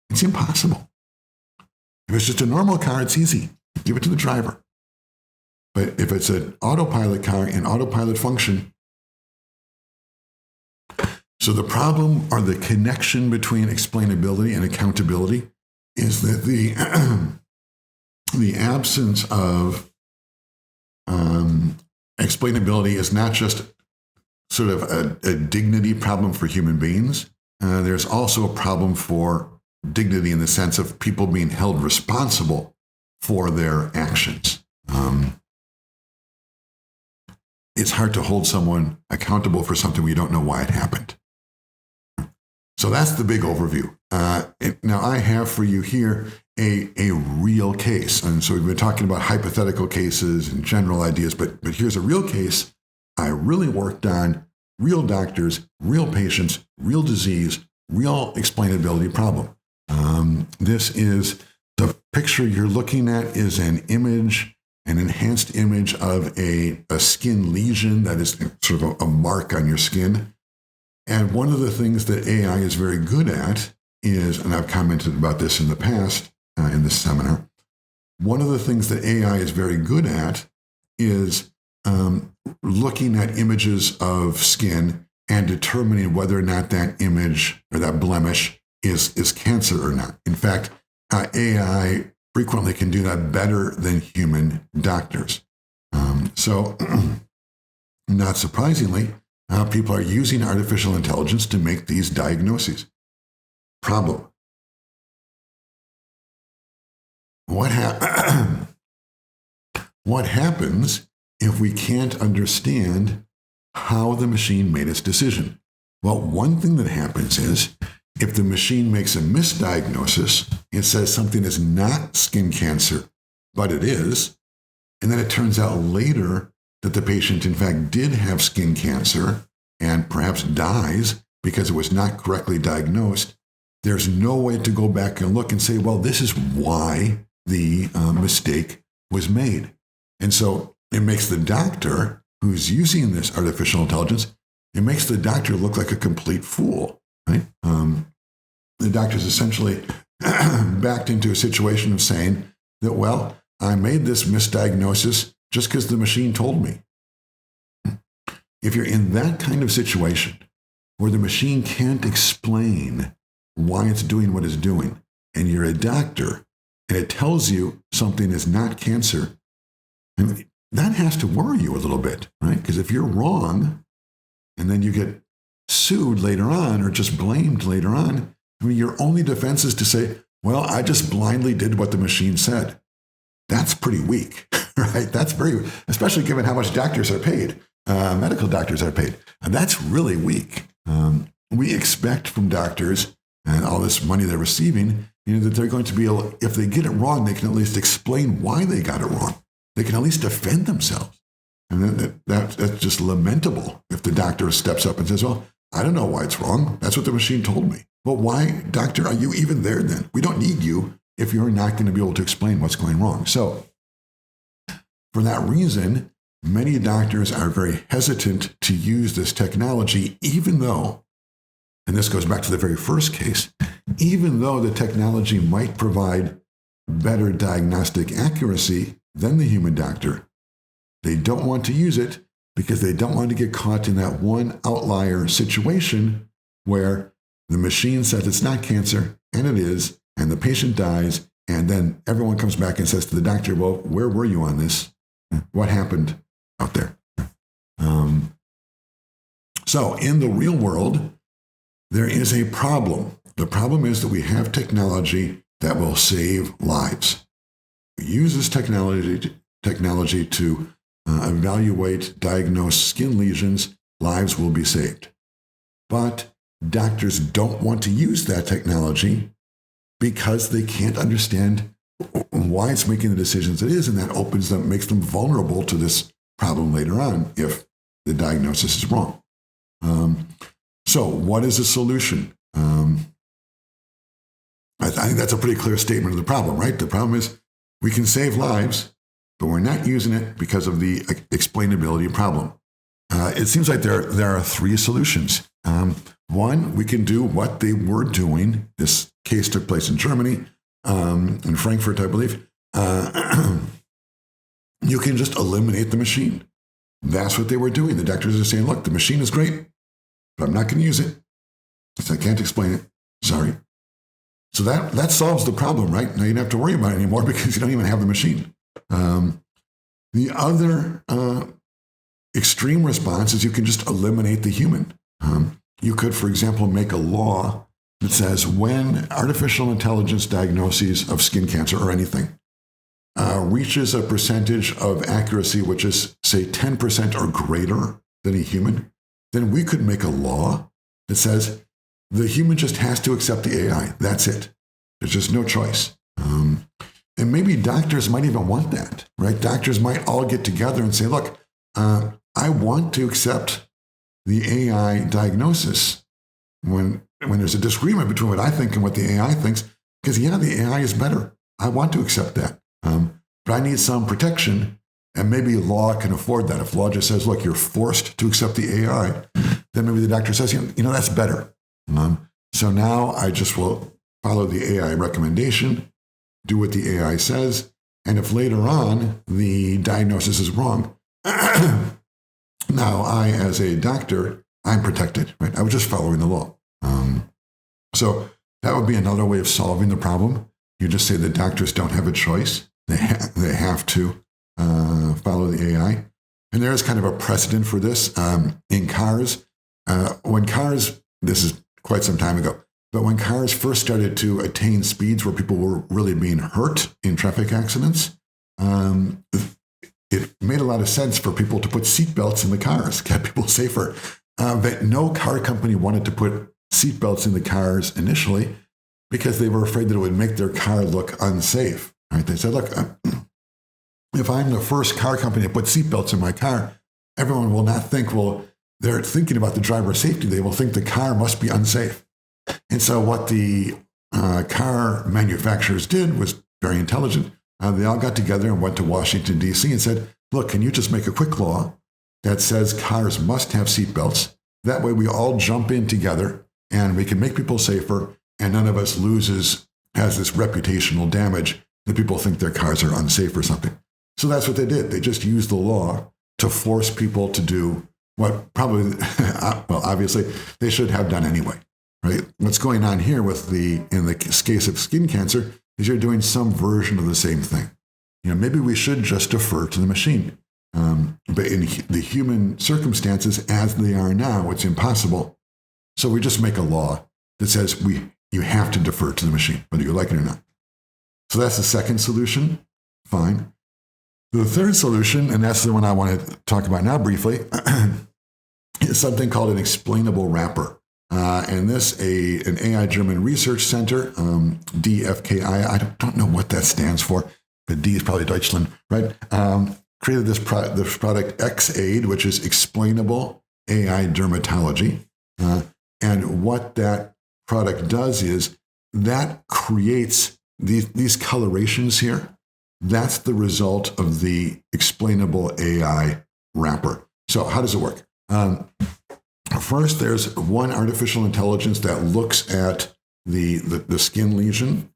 It's impossible. If it's just a normal car, it's easy. Give it to the driver. But if it's an autopilot car in autopilot function, so the problem or the connection between explainability and accountability is that the absence of explainability is not just sort of a dignity problem for human beings. There's also a problem for dignity in the sense of people being held responsible for their actions. It's hard to hold someone accountable for something we don't know why it happened. So that's the big overview. Now I have for you here a real case. And so we've been talking about hypothetical cases and general ideas, but here's a real case I really worked on, real doctors, real patients, real disease, real explainability problem. This is the picture you're looking at is an image, an enhanced image of a skin lesion that is sort of a mark on your skin. And one of the things that AI is very good at is, and I've commented about this in the past in this seminar, one of the things that AI is very good at is looking at images of skin and determining whether or not that image or that blemish is cancer or not. In fact, AI frequently can do that better than human doctors. So, not surprisingly, people are using artificial intelligence to make these diagnoses. Problem. What happens if we can't understand how the machine made its decision? Well, one thing that happens is if the machine makes a misdiagnosis, it says something is not skin cancer, but it is, and then it turns out later that the patient, in fact, did have skin cancer and perhaps dies because it was not correctly diagnosed, there's no way to go back and look and say, well, this is why the mistake was made. And so it makes the doctor who's using this artificial intelligence, it makes the doctor look like a complete fool, right? The doctor's essentially backed into a situation of saying that, well, I made this misdiagnosis just because the machine told me. If you're in that kind of situation where the machine can't explain why it's doing what it's doing, and you're a doctor, and it tells you something is not cancer, I mean, that has to worry you a little bit, right? Because if you're wrong, and then you get sued later on or just blamed later on, I mean, your only defense is to say, well, I just blindly did what the machine said. That's pretty weak, right? That's very, especially given how much doctors are paid, medical doctors are paid. And that's really weak. We expect from doctors and all this money they're receiving, that they're going to be able, if they get it wrong, they can at least explain why they got it wrong. They can at least defend themselves. And that's just lamentable if the doctor steps up and says, well, I don't know why it's wrong. That's what the machine told me. Well, why, doctor, are you even there then? We don't need you if you're not going to be able to explain what's going wrong. So for that reason, many doctors are very hesitant to use this technology, even though, and this goes back to the very first case, even though the technology might provide better diagnostic accuracy than the human doctor, They don't want to use it because they don't want to get caught in that one outlier situation where the machine says it's not cancer, and it is, and the patient dies, and then everyone comes back and says to the doctor, well, where were you on this? What happened out there? So in the real world, there is a problem. The problem is that we have technology that will save lives. We use this technology to evaluate, diagnose skin lesions. Lives will be saved. But doctors don't want to use that technology because they can't understand why it's making the decisions it is, and that makes them vulnerable to this problem later on if the diagnosis is wrong. So what is the solution? I think that's a pretty clear statement of the problem, right? The problem is we can save lives, but we're not using it because of the explainability problem. It seems like there are three solutions. One, we can do what they were doing. This case took place in Germany, in Frankfurt, I believe. You can just eliminate the machine. That's what they were doing. The doctors are saying, look, the machine is great, but I'm not going to use it because I can't explain it. Sorry. So that solves the problem, right? Now you don't have to worry about it anymore because you don't even have the machine. The other extreme response is you can just eliminate the human. You could, for example, make a law that says when artificial intelligence diagnoses of skin cancer or anything reaches a percentage of accuracy, which is, say, 10% or greater than a human, then we could make a law that says the human just has to accept the AI. That's it. There's just no choice. And maybe doctors might even want that, right? Doctors might all get together and say, look, I want to accept the AI diagnosis when there's a disagreement between what I think and what the AI thinks, because, yeah, the AI is better. I want to accept that. But I need some protection, and maybe law can afford that. If law just says, look, you're forced to accept the AI, then maybe the doctor says, you know, that's better. So now I just will follow the AI recommendation, do what the AI says, and if later on the diagnosis is wrong, now I, as a doctor, I'm protected, right? I was just following the law. So that would be another way of solving the problem. You just say the doctors don't have a choice. They have to follow the AI. And there is kind of a precedent for this in cars. When cars, this is quite some time ago, but when cars first started to attain speeds where people were really being hurt in traffic accidents, it made a lot of sense for people to put seatbelts in the cars, get people safer. But no car company wanted to put seatbelts in the cars initially because they were afraid that it would make their car look unsafe. Right? They said, look, if I'm the first car company to put seatbelts in my car, everyone will not think, well, they're thinking about the driver's safety. They will think the car must be unsafe. And so what the car manufacturers did was very intelligent. They all got together and went to Washington, D.C. and said, look, can you just make a quick law that says cars must have seatbelts? That way we all jump in together and we can make people safer, and none of us has this reputational damage that people think their cars are unsafe or something. So that's what they did. They just used the law to force people to do what probably, well, obviously they should have done anyway, right? What's going on here in the case of skin cancer is you're doing some version of the same thing. You know, maybe we should just defer to the machine. But in the human circumstances as they are now, it's impossible. So we just make a law that says you have to defer to the machine, whether you like it or not. So that's the second solution. Fine. The third solution, and that's the one I want to talk about now briefly, is something called an explainable wrapper. And this, an AI German research center, DFKI, I don't know what that stands for, but D is probably Deutschland, right? Created this product XAID, which is Explainable AI Dermatology. And what that product does is that creates these colorations here. That's the result of the explainable AI wrapper. So how does it work? First, there's one artificial intelligence that looks at the skin lesion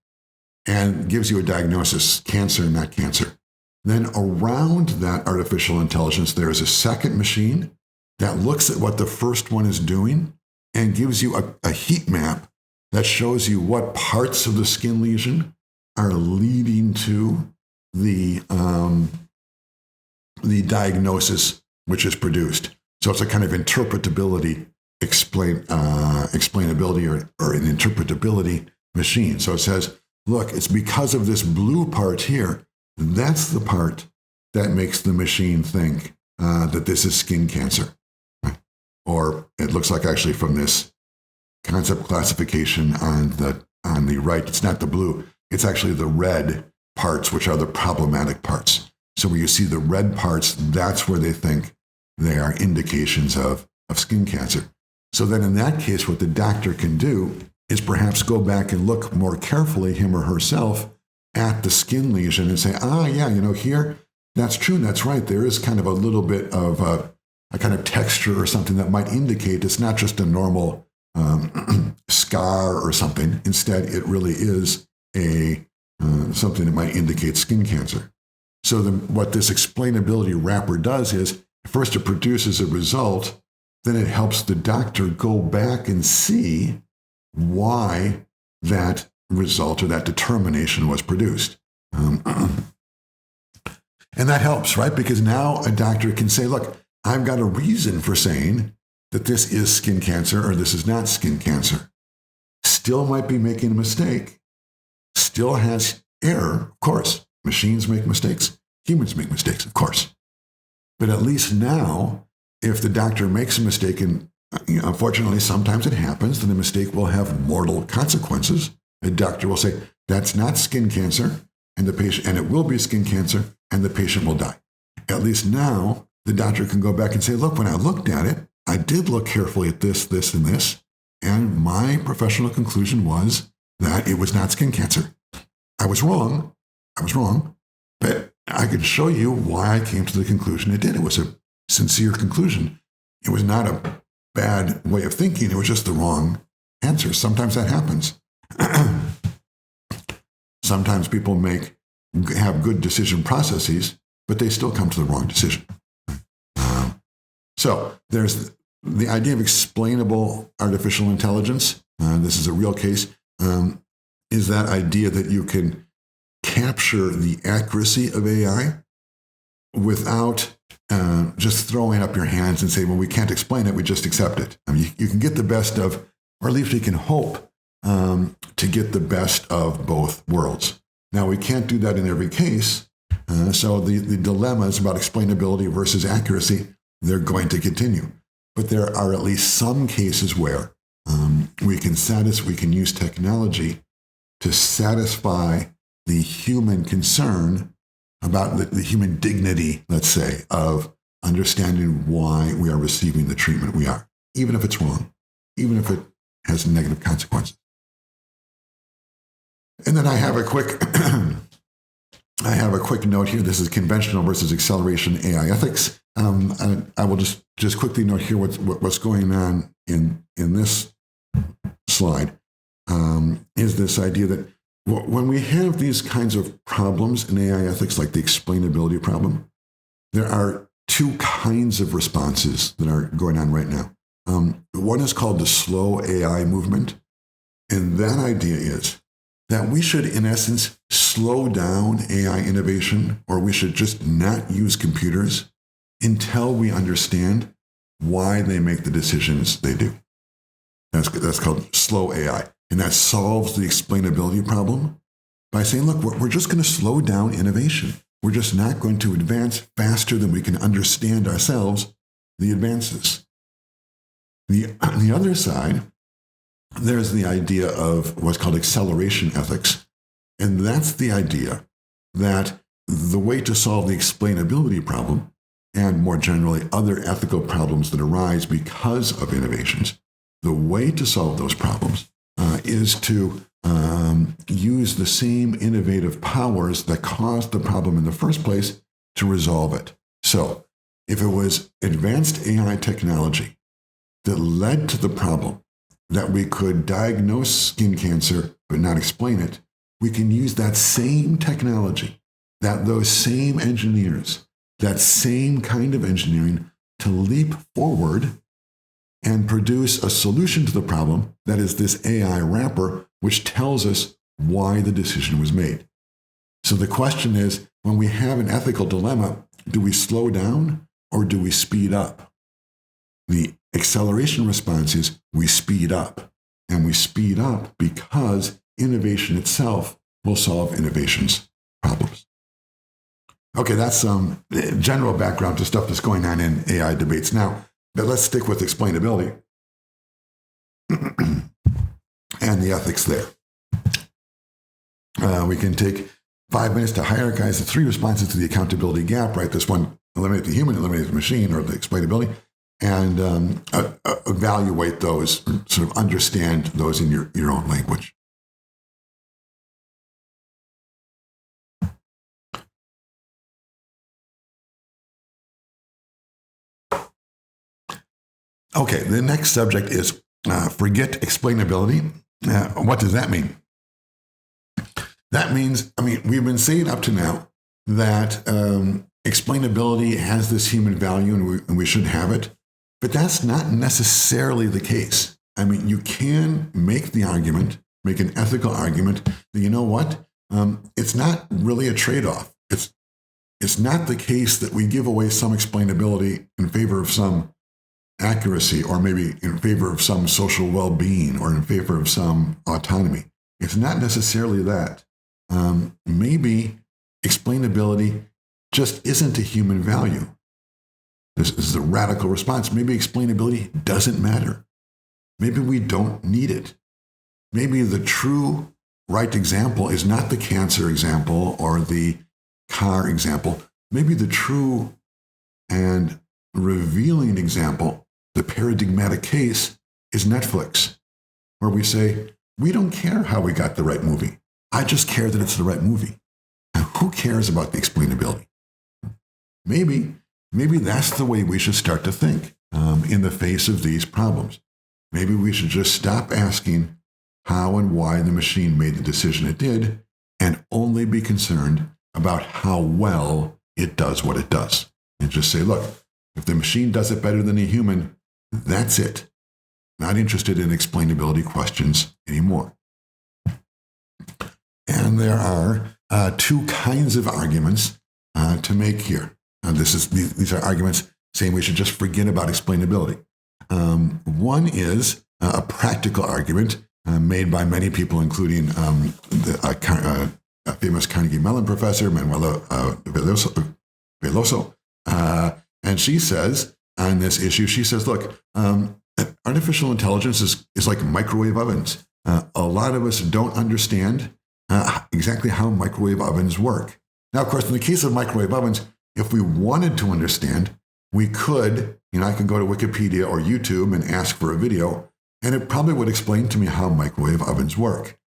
and gives you a diagnosis, cancer, not cancer. Then around that artificial intelligence, there is a second machine that looks at what the first one is doing and gives you a heat map that shows you what parts of the skin lesion are leading to the diagnosis which is produced. So it's a kind of interpretability, explainability or an interpretability machine. So it says, look, it's because of this blue part here. That's the part that makes the machine think that this is skin cancer. Or it looks like actually from this concept classification on the right, it's not the blue, it's actually the red parts, which are the problematic parts. So where you see the red parts, that's where they think they are indications of skin cancer. So then in that case, what the doctor can do is perhaps go back and look more carefully, him or herself, at the skin lesion and say, yeah, here, that's true, that's right. There is kind of a little bit of a kind of texture or something that might indicate it's not just a normal scar or something. Instead, it really is something that might indicate skin cancer. So what this explainability wrapper does is, first it produces a result, then it helps the doctor go back and see why that result or that determination was produced. And that helps, right? Because now a doctor can say, look, I've got a reason for saying that this is skin cancer or this is not skin cancer. Still might be making a mistake, still has error, of course. Machines make mistakes, humans make mistakes, of course. But at least now, if the doctor makes a mistake, and unfortunately sometimes it happens, then the mistake will have mortal consequences. The doctor will say, that's not skin cancer, and it will be skin cancer, and the patient will die. At least now, the doctor can go back and say, look, when I looked at it, I did look carefully at this, this, and this, and my professional conclusion was that it was not skin cancer. I was wrong, but I can show you why I came to the conclusion it did. It was a sincere conclusion. It was not a bad way of thinking. It was just the wrong answer. Sometimes that happens. Sometimes people have good decision processes, but they still come to the wrong decision. So there's the idea of explainable artificial intelligence. This is a real case. Is that idea that you can capture the accuracy of AI without just throwing up your hands and say, well, we can't explain it, we just accept it. I mean, you can get the best of, or at least you can hope to get the best of both worlds. Now, we can't do that in every case. So the dilemmas about explainability versus accuracy, they're going to continue. But there are at least some cases where we can use technology to satisfy the human concern about the human dignity, let's say, of understanding why we are receiving the treatment we are, even if it's wrong, even if it has negative consequences. And then I have a quick note here. This is conventional versus acceleration AI ethics. I will just quickly note here what's going on in this slide is this idea that when we have these kinds of problems in AI ethics, like the explainability problem, there are two kinds of responses that are going on right now. One is called the slow AI movement. And that idea is that we should, in essence, slow down AI innovation, or we should just not use computers until we understand why they make the decisions they do. That's called slow AI. And that solves the explainability problem by saying, look, we're just going to slow down innovation. We're just not going to advance faster than we can understand ourselves the advances. On the other side, there's the idea of what's called acceleration ethics. And that's the idea that the way to solve the explainability problem, and more generally other ethical problems that arise because of innovations, the way to solve those problems is to use the same innovative powers that caused the problem in the first place to resolve it. So if it was advanced AI technology that led to the problem that we could diagnose skin cancer but not explain it, we can use that same technology, that those same engineers, that same kind of engineering, to leap forward and produce a solution to the problem that is this AI wrapper, which tells us why the decision was made. So the question is, when we have an ethical dilemma, do we slow down or do we speed up? The acceleration response is we speed up. And we speed up because innovation itself will solve innovation's problems. Okay, that's some general background to stuff that's going on in AI debates now. But let's stick with explainability and the ethics there. We can take 5 minutes to hierarchize the 3 responses to the accountability gap, right? This one, eliminate the human, eliminate the machine, or the explainability, and evaluate those, sort of understand those in your own language. Okay, the next subject is forget explainability. What does that mean? That means, we've been saying up to now that explainability has this human value and we should have it, but that's not necessarily the case. You can make the argument, make an ethical argument that, you know what, it's not really a trade-off. It's not the case that we give away some explainability in favor of some accuracy, or maybe in favor of some social well-being, or in favor of some autonomy. It's not necessarily that. Maybe explainability just isn't a human value. This is a radical response. Maybe explainability doesn't matter. Maybe we don't need it. Maybe the true right example is not the cancer example or the car example. Maybe the true and revealing example, the paradigmatic case, is Netflix, where we say, we don't care how we got the right movie. I just care that it's the right movie. Now, who cares about the explainability? Maybe that's the way we should start to think in the face of these problems. Maybe we should just stop asking how and why the machine made the decision it did, and only be concerned about how well it does what it does. And just say, look, if the machine does it better than a human, that's it. Not interested in explainability questions anymore. And there are 2 kinds of arguments to make here. These are arguments saying we should just forget about explainability. One is a practical argument made by many people, including the famous Carnegie Mellon professor, Manuela Veloso. And she says, on this issue, she says, look, artificial intelligence is like microwave ovens. A lot of us don't understand exactly how microwave ovens work. Now, of course, in the case of microwave ovens, if we wanted to understand, we could, I could go to Wikipedia or YouTube and ask for a video, and it probably would explain to me how microwave ovens work.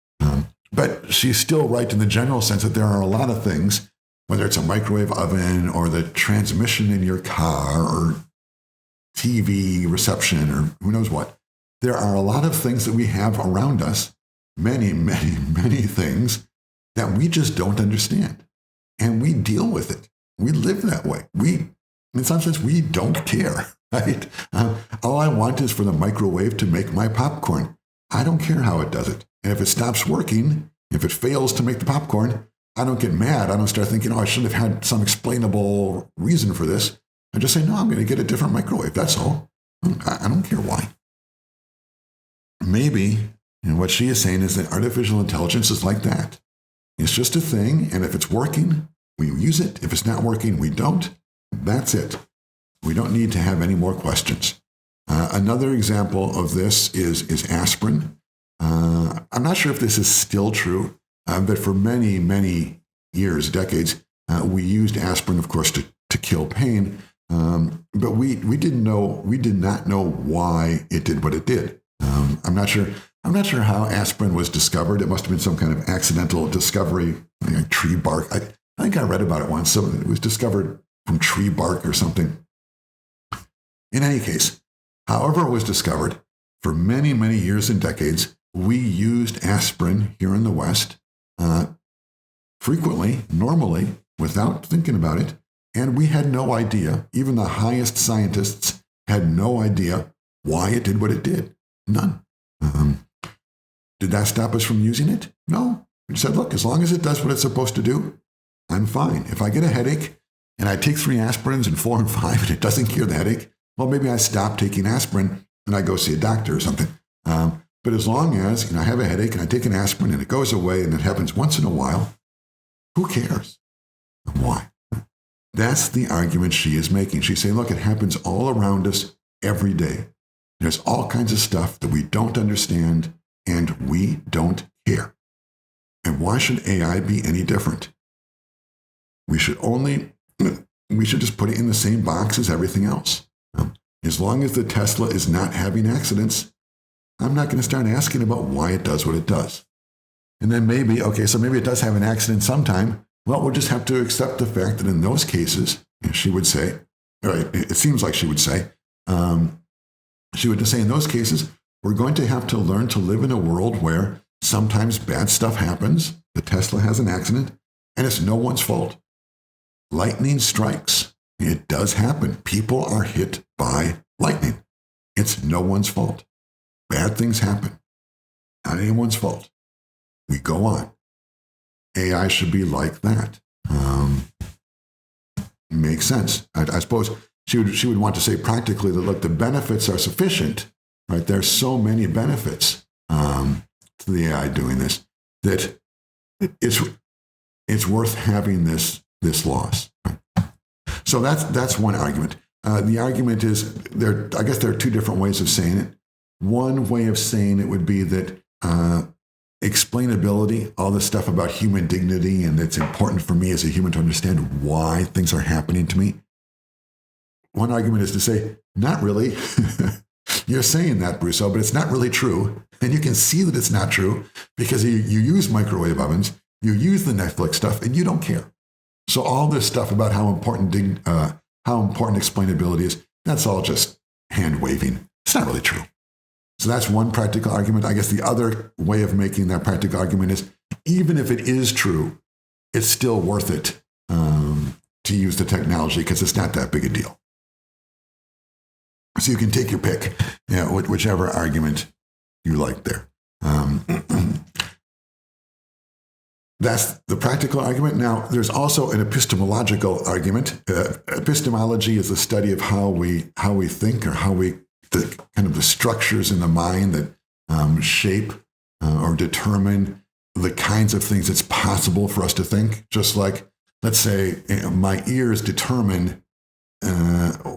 But she's still right in the general sense that there are a lot of things, whether it's a microwave oven or the transmission in your car or TV reception or who knows what. There are a lot of things that we have around us, many, many, many things that we just don't understand. And we deal with it. We live that way. In some sense, we don't care, right? All I want is for the microwave to make my popcorn. I don't care how it does it. And if it stops working, if it fails to make the popcorn, I don't get mad. I don't start thinking, I should have had some explainable reason for this. I just say, no, I'm going to get a different microwave. That's all. I don't care why. Maybe, what she is saying is that artificial intelligence is like that. It's just a thing, and if it's working, we use it. If it's not working, we don't. That's it. We don't need to have any more questions. Another example of this is aspirin. I'm not sure if this is still true, but for many, many years, decades, we used aspirin, of course, to kill pain. But we did not know why it did what it did. I'm not sure how aspirin was discovered. It must have been some kind of accidental discovery, like tree bark. I think I read about it once. So it was discovered from tree bark or something. In any case, however it was discovered, for many, many years and decades, we used aspirin here in the West frequently, normally, without thinking about it. And we had no idea, even the highest scientists had no idea why it did what it did. None. Did that stop us from using it? No. We said, look, as long as it does what it's supposed to do, I'm fine. If I get a headache and I take 3 aspirins and 4 and 5 and it doesn't cure the headache, well, maybe I stop taking aspirin and I go see a doctor or something. But as long as I have a headache and I take an aspirin and it goes away and it happens once in a while, who cares? Why? That's the argument she is making. She's saying, look, it happens all around us every day. There's all kinds of stuff that we don't understand and we don't care. And why should AI be any different? We should just put it in the same box as everything else. As long as the Tesla is not having accidents, I'm not going to start asking about why it does what it does. And then maybe it does have an accident sometime. Well, we'll just have to accept the fact that in those cases, she would say, or it seems like she would say in those cases, we're going to have to learn to live in a world where sometimes bad stuff happens, the Tesla has an accident, and it's no one's fault. Lightning strikes. It does happen. People are hit by lightning. It's no one's fault. Bad things happen. Not anyone's fault. We go on. AI should be like that. Makes sense. I suppose she would want to say practically that, look, the benefits are sufficient, right? There's so many benefits to the AI doing this that it's worth having this loss. Right? So that's one argument. The argument is I guess there are 2 different ways of saying it. One way of saying it would be that explainability, all this stuff about human dignity, and it's important for me as a human to understand why things are happening to me. One argument is to say, not really. You're saying that, Brusseau, but it's not really true. And you can see that it's not true because you use microwave ovens, you use the Netflix stuff, and you don't care. So all this stuff about how important explainability is, that's all just hand waving. It's not really true. So that's one practical argument. I guess the other way of making that practical argument is, even if it is true, it's still worth it to use the technology because it's not that big a deal. So you can take your pick, whichever argument you like there. That's the practical argument. Now, there's also an epistemological argument. Epistemology is the study of how we think, or the kind of the structures in the mind that shape or determine the kinds of things it's possible for us to think. Just like, let's say, my ears determine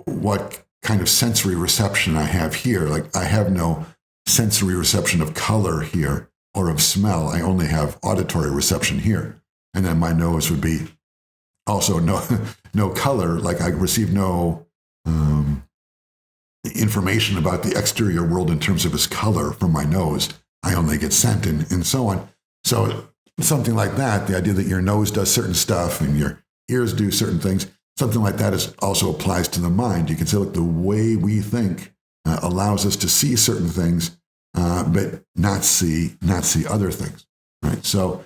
what kind of sensory reception I have here. Like, I have no sensory reception of color here or of smell. I only have auditory reception here. And then my nose would be also no color. Like, I receive no information about the exterior world in terms of its color from my nose. I only get scent and so on. So something like that, the idea that your nose does certain stuff and your ears do certain things, something like that also applies to the mind. You can say, look, the way we think allows us to see certain things, but not see other things, right? So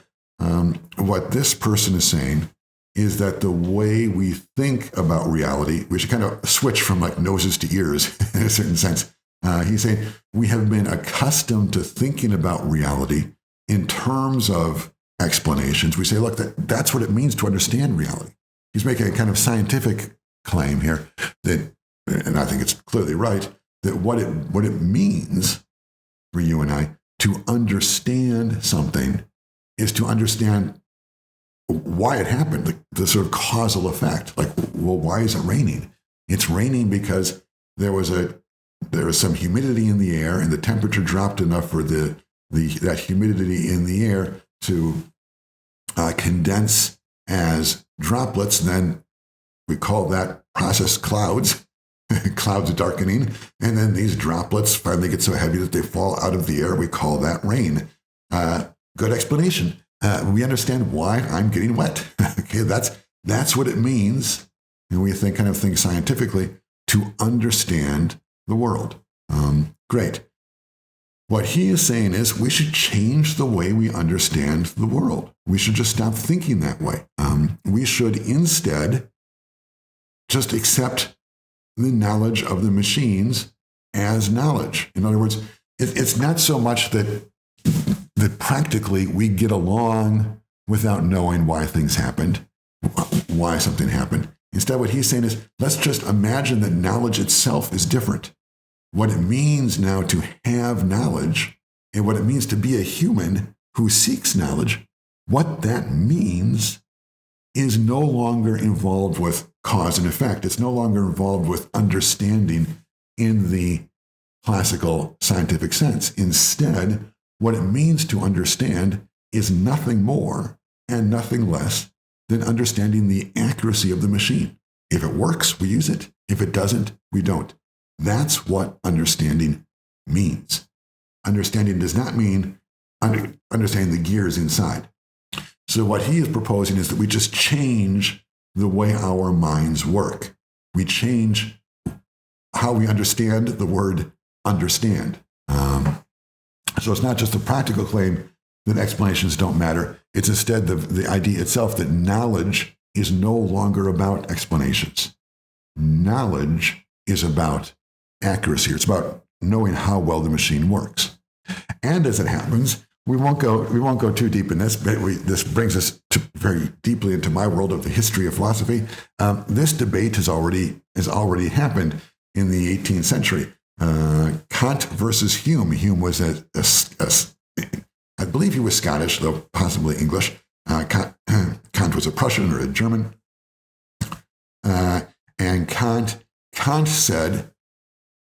what this person is saying is that the way we think about reality, we should kind of switch from like noses to ears in a certain sense. He's saying we have been accustomed to thinking about reality in terms of explanations. We say, look, that's what it means to understand reality. He's making a kind of scientific claim here that, and I think it's clearly right, that what it means for you and I to understand something is to understand why it happened, the sort of causal effect. Like, well, why is it raining? It's raining because there was some humidity in the air, and the temperature dropped enough for that humidity in the air to condense as droplets. Then we call that process clouds, clouds darkening. And then these droplets finally get so heavy that they fall out of the air. We call that rain. Good explanation. We understand why I'm getting wet. Okay, that's what it means. And we think scientifically to understand the world. Great. What he is saying is we should change the way we understand the world. We should just stop thinking that way. We should instead just accept the knowledge of the machines as knowledge. In other words, it's not so much that practically we get along without knowing why things happened, why something happened. Instead, what he's saying is, let's just imagine that knowledge itself is different. What it means now to have knowledge and what it means to be a human who seeks knowledge, what that means is no longer involved with cause and effect. It's no longer involved with understanding in the classical scientific sense. Instead, what it means to understand is nothing more and nothing less than understanding the accuracy of the machine. If it works, we use it. If it doesn't, we don't. That's what understanding means. Understanding does not mean understanding the gears inside. So what he is proposing is that we just change the way our minds work. We change how we understand the word understand. So it's not just a practical claim that explanations don't matter. It's instead the idea itself that knowledge is no longer about explanations. Knowledge is about accuracy. It's about knowing how well the machine works. And as it happens, we won't go too deep in this. This brings us very deeply into my world of the history of philosophy. This debate has already happened in the 18th century. Kant versus Hume. Hume was I believe he was Scottish, though possibly English. Kant was a Prussian or a German. And Kant said,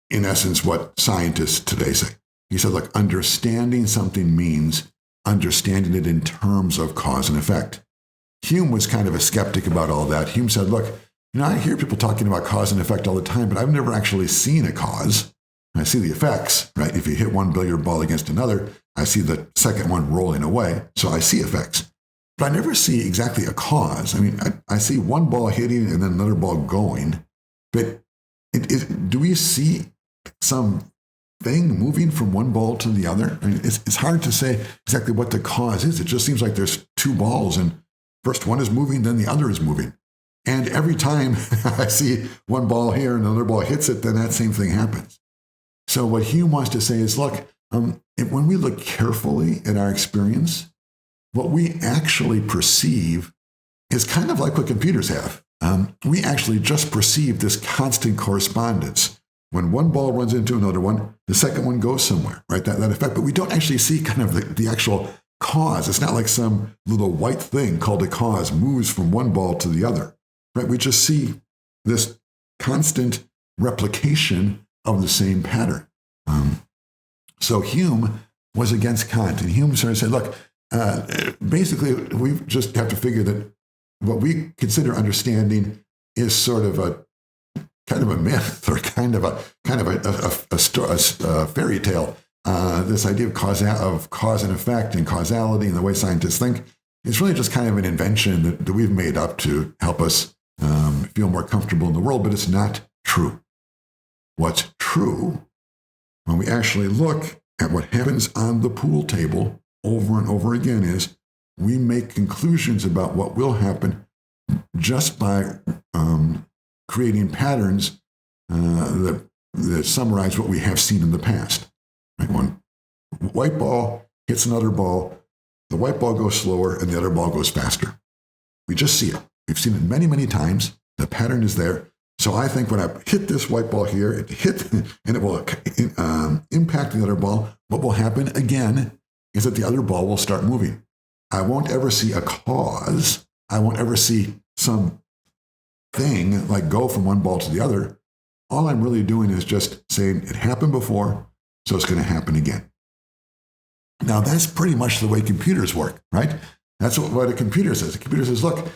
in essence, what scientists today say. He said, look, understanding something means understanding it in terms of cause and effect. Hume was kind of a skeptic about all that. Hume said, look, I hear people talking about cause and effect all the time, but I've never actually seen a cause. I see the effects, right? If you hit one billiard ball against another, I see the second one rolling away. So I see effects. But I never see exactly a cause. I mean, I see one ball hitting and then another ball going. But do we see some thing moving from one ball to the other? I mean, it's hard to say exactly what the cause is. It just seems like there's two balls and first one is moving, then the other is moving. And every time I see one ball here and another ball hits it, then that same thing happens. So what Hume wants to say is, look, when we look carefully at our experience, what we actually perceive is kind of like what computers have. We actually just perceive this constant correspondence. When one ball runs into another one, the second one goes somewhere, right? That effect. But we don't actually see kind of the actual cause. It's not like some little white thing called a cause moves from one ball to the other, right? We just see this constant replication of the same pattern. So Hume was against Kant, and Hume sort of said, look, basically, we just have to figure that what we consider understanding is sort of a kind of a myth or kind of a fairy tale. This idea of cause and effect and causality and the way scientists think is really just kind of an invention that we've made up to help us feel more comfortable in the world, but it's not true. What's true, when we actually look at what happens on the pool table over and over again, is we make conclusions about what will happen just by creating patterns that summarize what we have seen in the past. Right? One white ball hits another ball, the white ball goes slower and the other ball goes faster. We just see it. We've seen it many, many times. The pattern is there. So I think when I hit this white ball here, it hit and it will impact the other ball. What will happen again is that the other ball will start moving. I won't ever see a cause. I won't ever see some thing like go from one ball to the other. All I'm really doing is just saying it happened before, so it's going to happen again. Now, that's pretty much the way computers work, right? That's what a computer says. A computer says, look,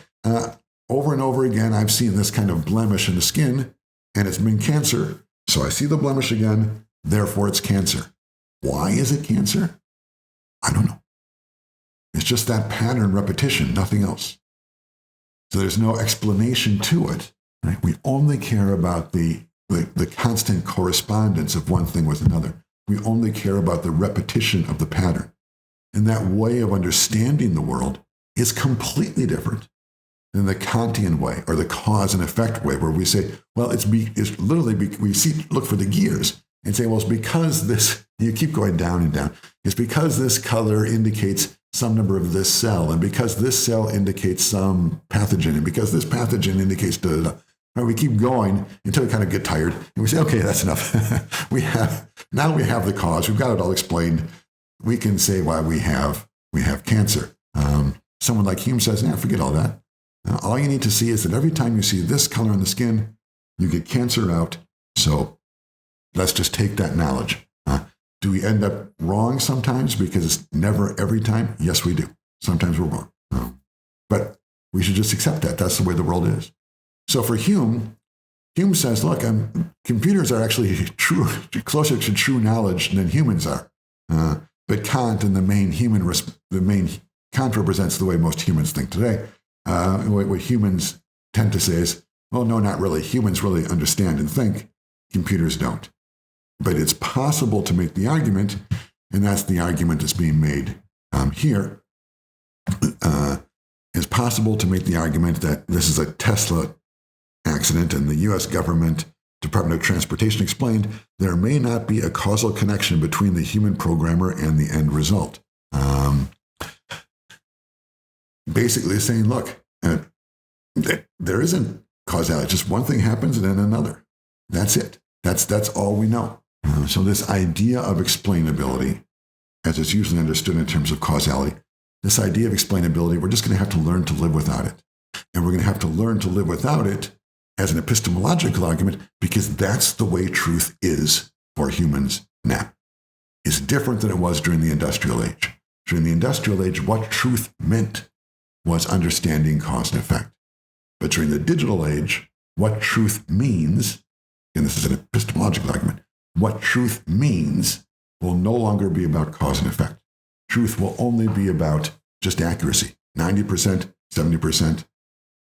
over and over again, I've seen this kind of blemish in the skin, and it's been cancer. So I see the blemish again, therefore it's cancer. Why is it cancer? I don't know. It's just that pattern repetition, nothing else. So there's no explanation to it. Right? We only care about the constant correspondence of one thing with another. We only care about the repetition of the pattern. And that way of understanding the world is completely different than the Kantian way or the cause and effect way, where we say, well, it's literally, look for the gears and say, well, it's because this, you keep going down and down. It's because this color indicates some number of this cell, and because this cell indicates some pathogen, and because this pathogen indicates da. Right, we keep going until we kind of get tired, and we say, okay, that's enough. Now we have the cause. We've got it all explained. We can say why we have cancer. Someone like Hume says, forget all that. All you need to see is that every time you see this color on the skin, you get cancer out. So let's just take that knowledge. Do we end up wrong sometimes because it's never every time? Yes, we do. Sometimes we're wrong. But we should just accept that. That's the way the world is. So for Hume says, look, computers are actually closer to true knowledge than humans are. But Kant and Kant represents the way most humans think today. What humans tend to say is, well, no, not really. Humans really understand and think. Computers don't. But it's possible to make the argument, and that's the argument that's being made here. It's possible to make the argument that this is a Tesla accident, and the U.S. government, Department of Transportation, explained there may not be a causal connection between the human programmer and the end result. Basically saying, look, there isn't causality. Just one thing happens and then another. That's it. That's all we know. So this idea of explainability, as it's usually understood in terms of causality, this idea of explainability, we're just going to have to learn to live without it. And we're going to have to learn to live without it as an epistemological argument, because that's the way truth is for humans now. It's different than it was during the Industrial Age. During the Industrial Age, what truth meant was understanding cause and effect. But during the digital age, what truth means, and this is an epistemological argument, what truth means will no longer be about cause and effect. Truth will only be about just accuracy, 90%, 70%,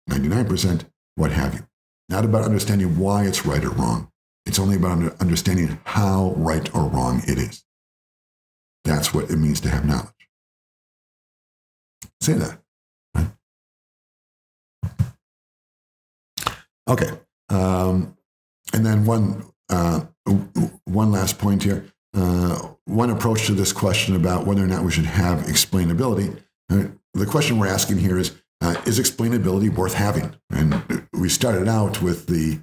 99%, what have you. Not about understanding why it's right or wrong. It's only about understanding how right or wrong it is. That's what it means to have knowledge. Say that. Right? Okay. And then one last point here. One approach to this question about whether or not we should have explainability. The question we're asking here is explainability worth having? And we started out with the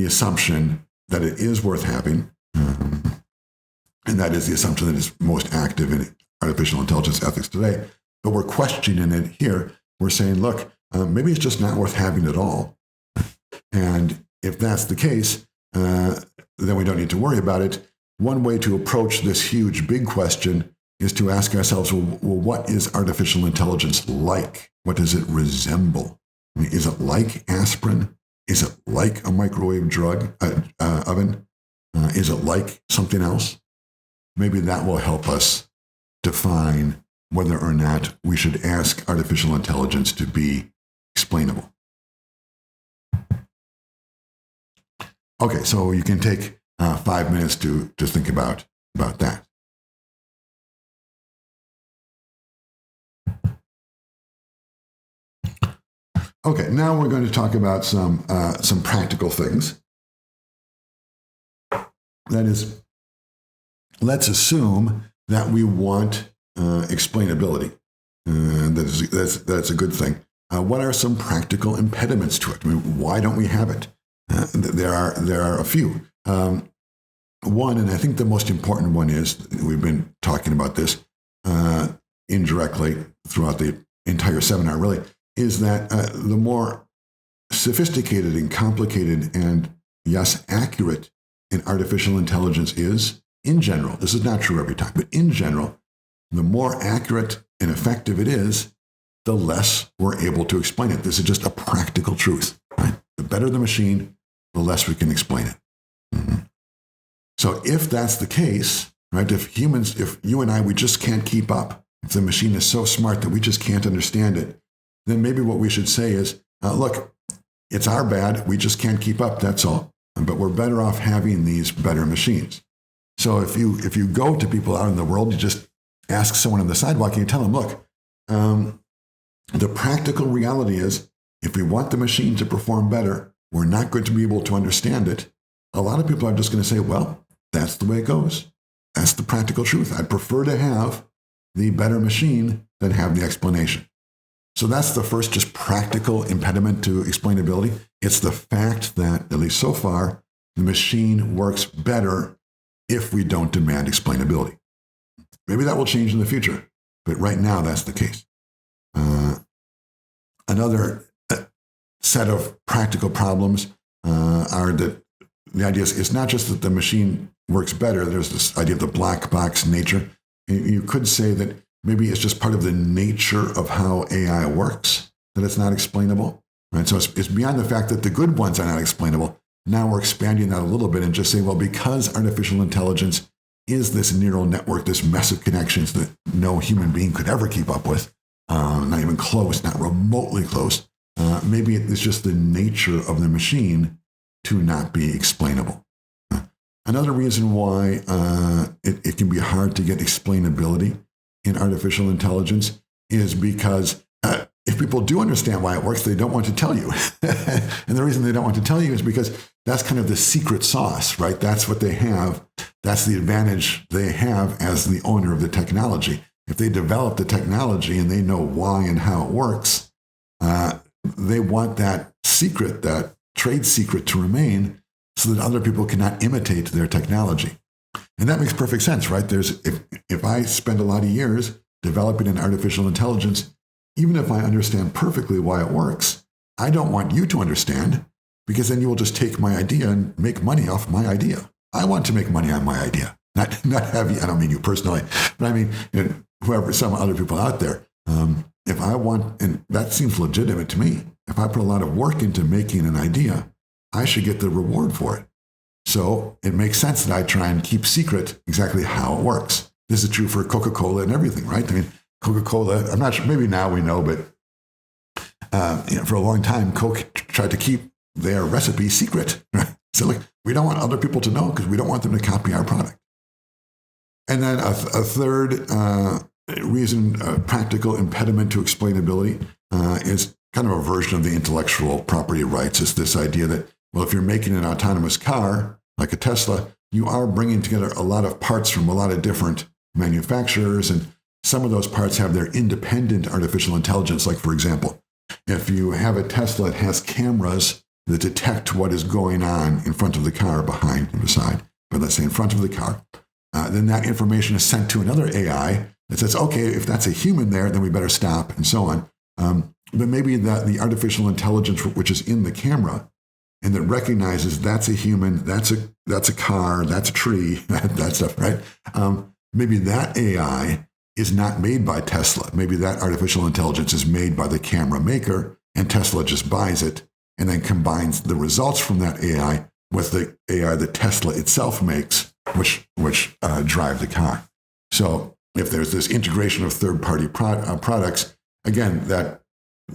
assumption that it is worth having. And that is the assumption that is most active in artificial intelligence ethics today. But we're questioning it here. We're saying, look, maybe it's just not worth having at all. And if that's the case, then we don't need to worry about it. One way to approach this huge, big question is to ask ourselves, well, what is artificial intelligence like? What does it resemble? I mean, is it like aspirin? Is it like a microwave oven? Is it like something else? Maybe that will help us define whether or not we should ask artificial intelligence to be explainable. Okay, so you can take 5 minutes to think about that. Okay, now we're going to talk about some practical things. That is, let's assume that we want explainability. That's a good thing. What are some practical impediments to it? I mean, why don't we have it? There are a few. One, and I think the most important one is, we've been talking about this indirectly throughout the entire seminar, really, is that the more sophisticated and complicated and, yes, accurate an artificial intelligence is, in general, this is not true every time, but in general, the more accurate and effective it is, the less we're able to explain it. This is just a practical truth. Right? The better the machine, the less we can explain it. Mm-hmm. So if that's the case, right, if you and I, we just can't keep up, if the machine is so smart that we just can't understand it, then maybe what we should say is, look, it's our bad, we just can't keep up, that's all. But we're better off having these better machines. So if you go to people out in the world, you just ask someone on the sidewalk and you tell them, look, the practical reality is if we want the machine to perform better, we're not going to be able to understand it. A lot of people are just going to say, well, that's the way it goes. That's the practical truth. I'd prefer to have the better machine than have the explanation. So that's the first just practical impediment to explainability. It's the fact that, at least so far, the machine works better if we don't demand explainability. Maybe that will change in the future, but right now that's the case. Another set of practical problems are that the idea is it's not just that the machine works better. There's this idea of the black box nature. You could say that maybe it's just part of the nature of how AI works, that it's not explainable. Right? So it's beyond the fact that the good ones are not explainable. Now we're expanding that a little bit and just saying, well, because artificial intelligence is this neural network, this mess of connections that no human being could ever keep up with, not even close, not remotely close, maybe it's just the nature of the machine to not be explainable. Another reason why it can be hard to get explainability in artificial intelligence is because if people do understand why it works, they don't want to tell you. And the reason they don't want to tell you is because that's kind of the secret sauce, right? That's what they have. That's the advantage they have as the owner of the technology. If they develop the technology and they know why and how it works, they want that secret, that trade secret to remain so that other people cannot imitate their technology. And that makes perfect sense, right? If I spend a lot of years developing an artificial intelligence, even if I understand perfectly why it works, I don't want you to understand, because then you will just take my idea and make money off my idea. I want to make money on my idea, not have you. I don't mean you personally, but I mean whoever, some other people out there. If I want, and that seems legitimate to me, if I put a lot of work into making an idea, I should get the reward for it. So it makes sense that I try and keep secret exactly how it works. This is true for Coca-Cola and everything, right? I mean, Coca-Cola, I'm not sure, maybe now we know, but for a long time, Coke tried to keep their recipe secret. Right? So we don't want other people to know because we don't want them to copy our product. And then a third reason, practical impediment to explainability is kind of a version of the intellectual property rights. It's this idea that, well, if you're making an autonomous car, like a Tesla, you are bringing together a lot of parts from a lot of different manufacturers, and some of those parts have their independent artificial intelligence. Like, for example, if you have a Tesla, it has cameras that detect what is going on in front of the car, behind and beside, but let's say in front of the car. Then that information is sent to another AI that says, okay, if that's a human there, then we better stop, and so on. But maybe the artificial intelligence which is in the camera and that recognizes that's a human, that's a car, that's a tree, that stuff, right? Maybe that AI is not made by Tesla. Maybe that artificial intelligence is made by the camera maker, and Tesla just buys it and then combines the results from that AI with the AI that Tesla itself makes, which drive the car. So if there's this integration of third-party products, again, that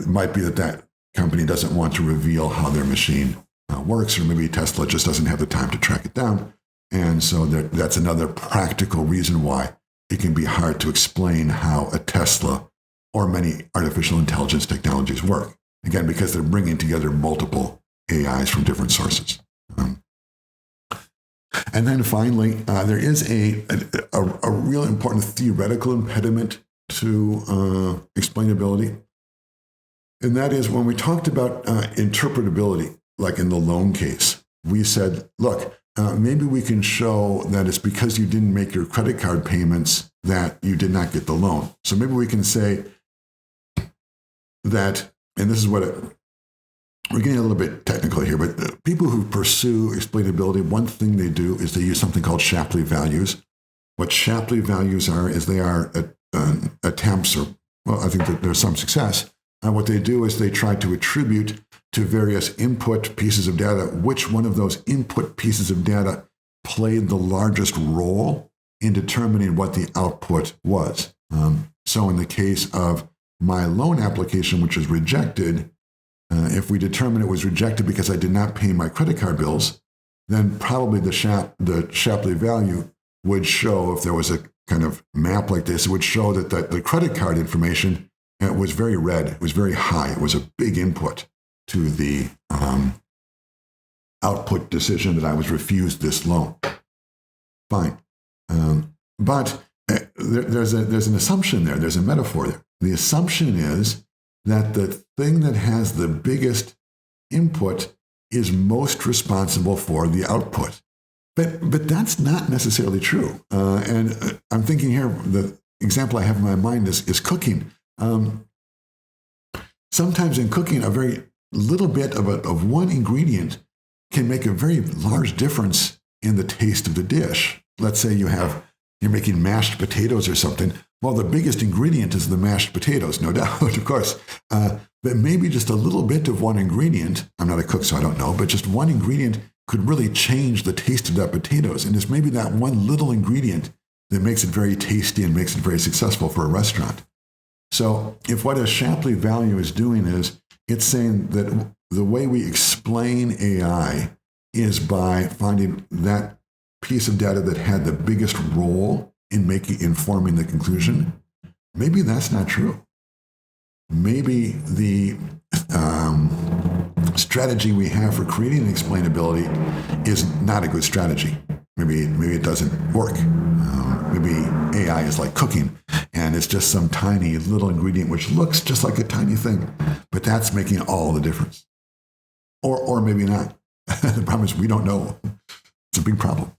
might be that company doesn't want to reveal how their machine works, or maybe Tesla just doesn't have the time to track it down. And so that's another practical reason why it can be hard to explain how a Tesla or many artificial intelligence technologies work. Again, because they're bringing together multiple AIs from different sources. And then finally, there is a real important theoretical impediment to explainability. And that is when we talked about interpretability, like in the loan case, we said, look, maybe we can show that it's because you didn't make your credit card payments that you did not get the loan. So maybe we can say that, and this is what we're getting a little bit technical here, but people who pursue explainability, one thing they do is they use something called Shapley values. What Shapley values are is they are attempts, or, well, I think that there's some success. And what they do is they try to attribute to various input pieces of data which one of those input pieces of data played the largest role in determining what the output was. So in the case of my loan application, which was rejected, if we determine it was rejected because I did not pay my credit card bills, then probably the Shapley value would show, if there was a kind of map like this, it would show that the credit card information was very red. It was very high. It was a big input to the output decision that I was refused this loan. Fine. But there's an assumption there. There's a metaphor there. The assumption is that the thing that has the biggest input is most responsible for the output. But that's not necessarily true. And I'm thinking here, the example I have in my mind is cooking. Sometimes in cooking, a very little bit of one ingredient can make a very large difference in the taste of the dish. Let's say you're making mashed potatoes or something. Well, the biggest ingredient is the mashed potatoes, no doubt, of course. But maybe just a little bit of one ingredient, I'm not a cook, so I don't know, but just one ingredient could really change the taste of that potatoes. And it's maybe that one little ingredient that makes it very tasty and makes it very successful for a restaurant. So if what a Shapley value is doing is, it's saying that the way we explain AI is by finding that piece of data that had the biggest role in informing the conclusion. Maybe that's not true. Maybe the strategy we have for creating explainability is not a good strategy. Maybe it doesn't work. Maybe AI is like cooking, and it's just some tiny little ingredient which looks just like a tiny thing, but that's making all the difference. Or maybe not. The problem is we don't know. It's a big problem.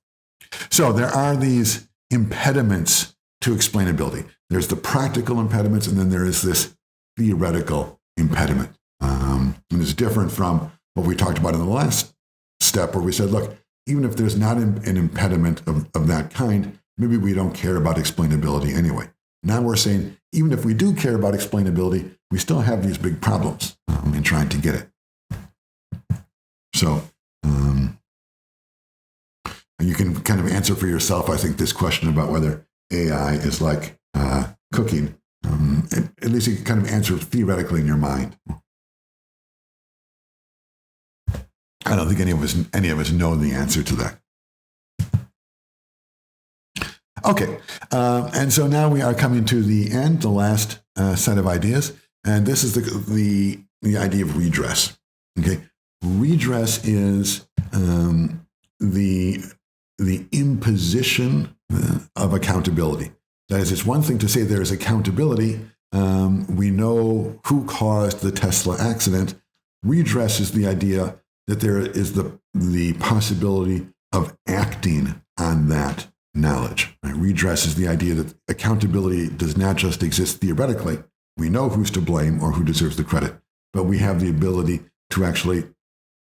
So there are these impediments to explainability. There's the practical impediments, and then there is this theoretical impediment. And it's different from what we talked about in the last step, where we said, look, even if there's not an impediment of that kind, maybe we don't care about explainability anyway. Now we're saying, even if we do care about explainability, we still have these big problems in trying to get it. So you can kind of answer for yourself, I think, this question about whether AI is like cooking. At least you can kind of answer theoretically in your mind. I don't think any of us know the answer to that. Okay, and so now we are coming to the end, the last set of ideas, and this is the idea of redress. Okay, redress is the imposition of accountability. That is, it's one thing to say there is accountability. We know who caused the Tesla accident. Redress is the idea that there is the possibility of acting on that knowledge. Right? Redress is the idea that accountability does not just exist theoretically. We know who's to blame or who deserves the credit, but we have the ability to actually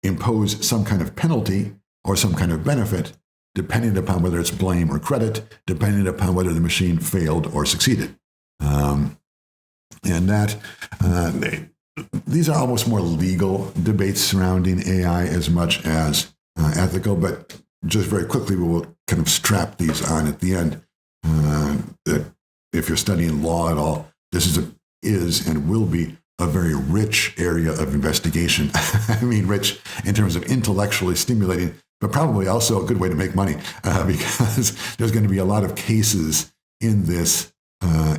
impose some kind of penalty or some kind of benefit, depending upon whether it's blame or credit, depending upon whether the machine failed or succeeded. And that these are almost more legal debates surrounding AI as much as ethical, but just very quickly, we will kind of strap these on at the end. That if you're studying law at all, this is and will be a very rich area of investigation. I mean, rich in terms of intellectually stimulating, but probably also a good way to make money because there's going to be a lot of cases in this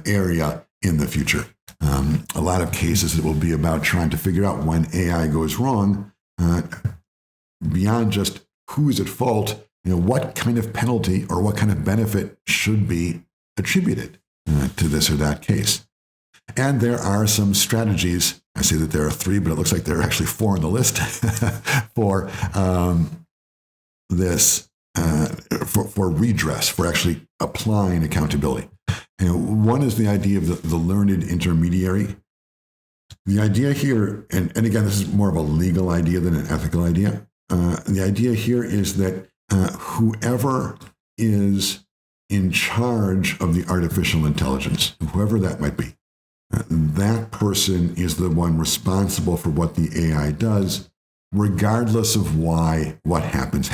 area in the future. A lot of cases that will be about trying to figure out when AI goes wrong, beyond just who is at fault, what kind of penalty or what kind of benefit should be attributed to this or that case. And there are some strategies. I say that there are 3, but it looks like there are actually 4 on the list for this, for redress, for actually applying accountability. One is the idea of the learned intermediary. The idea here, and again, this is more of a legal idea than an ethical idea. The idea here is that whoever is in charge of the artificial intelligence, whoever that might be, that person is the one responsible for what the AI does, regardless of why what happens.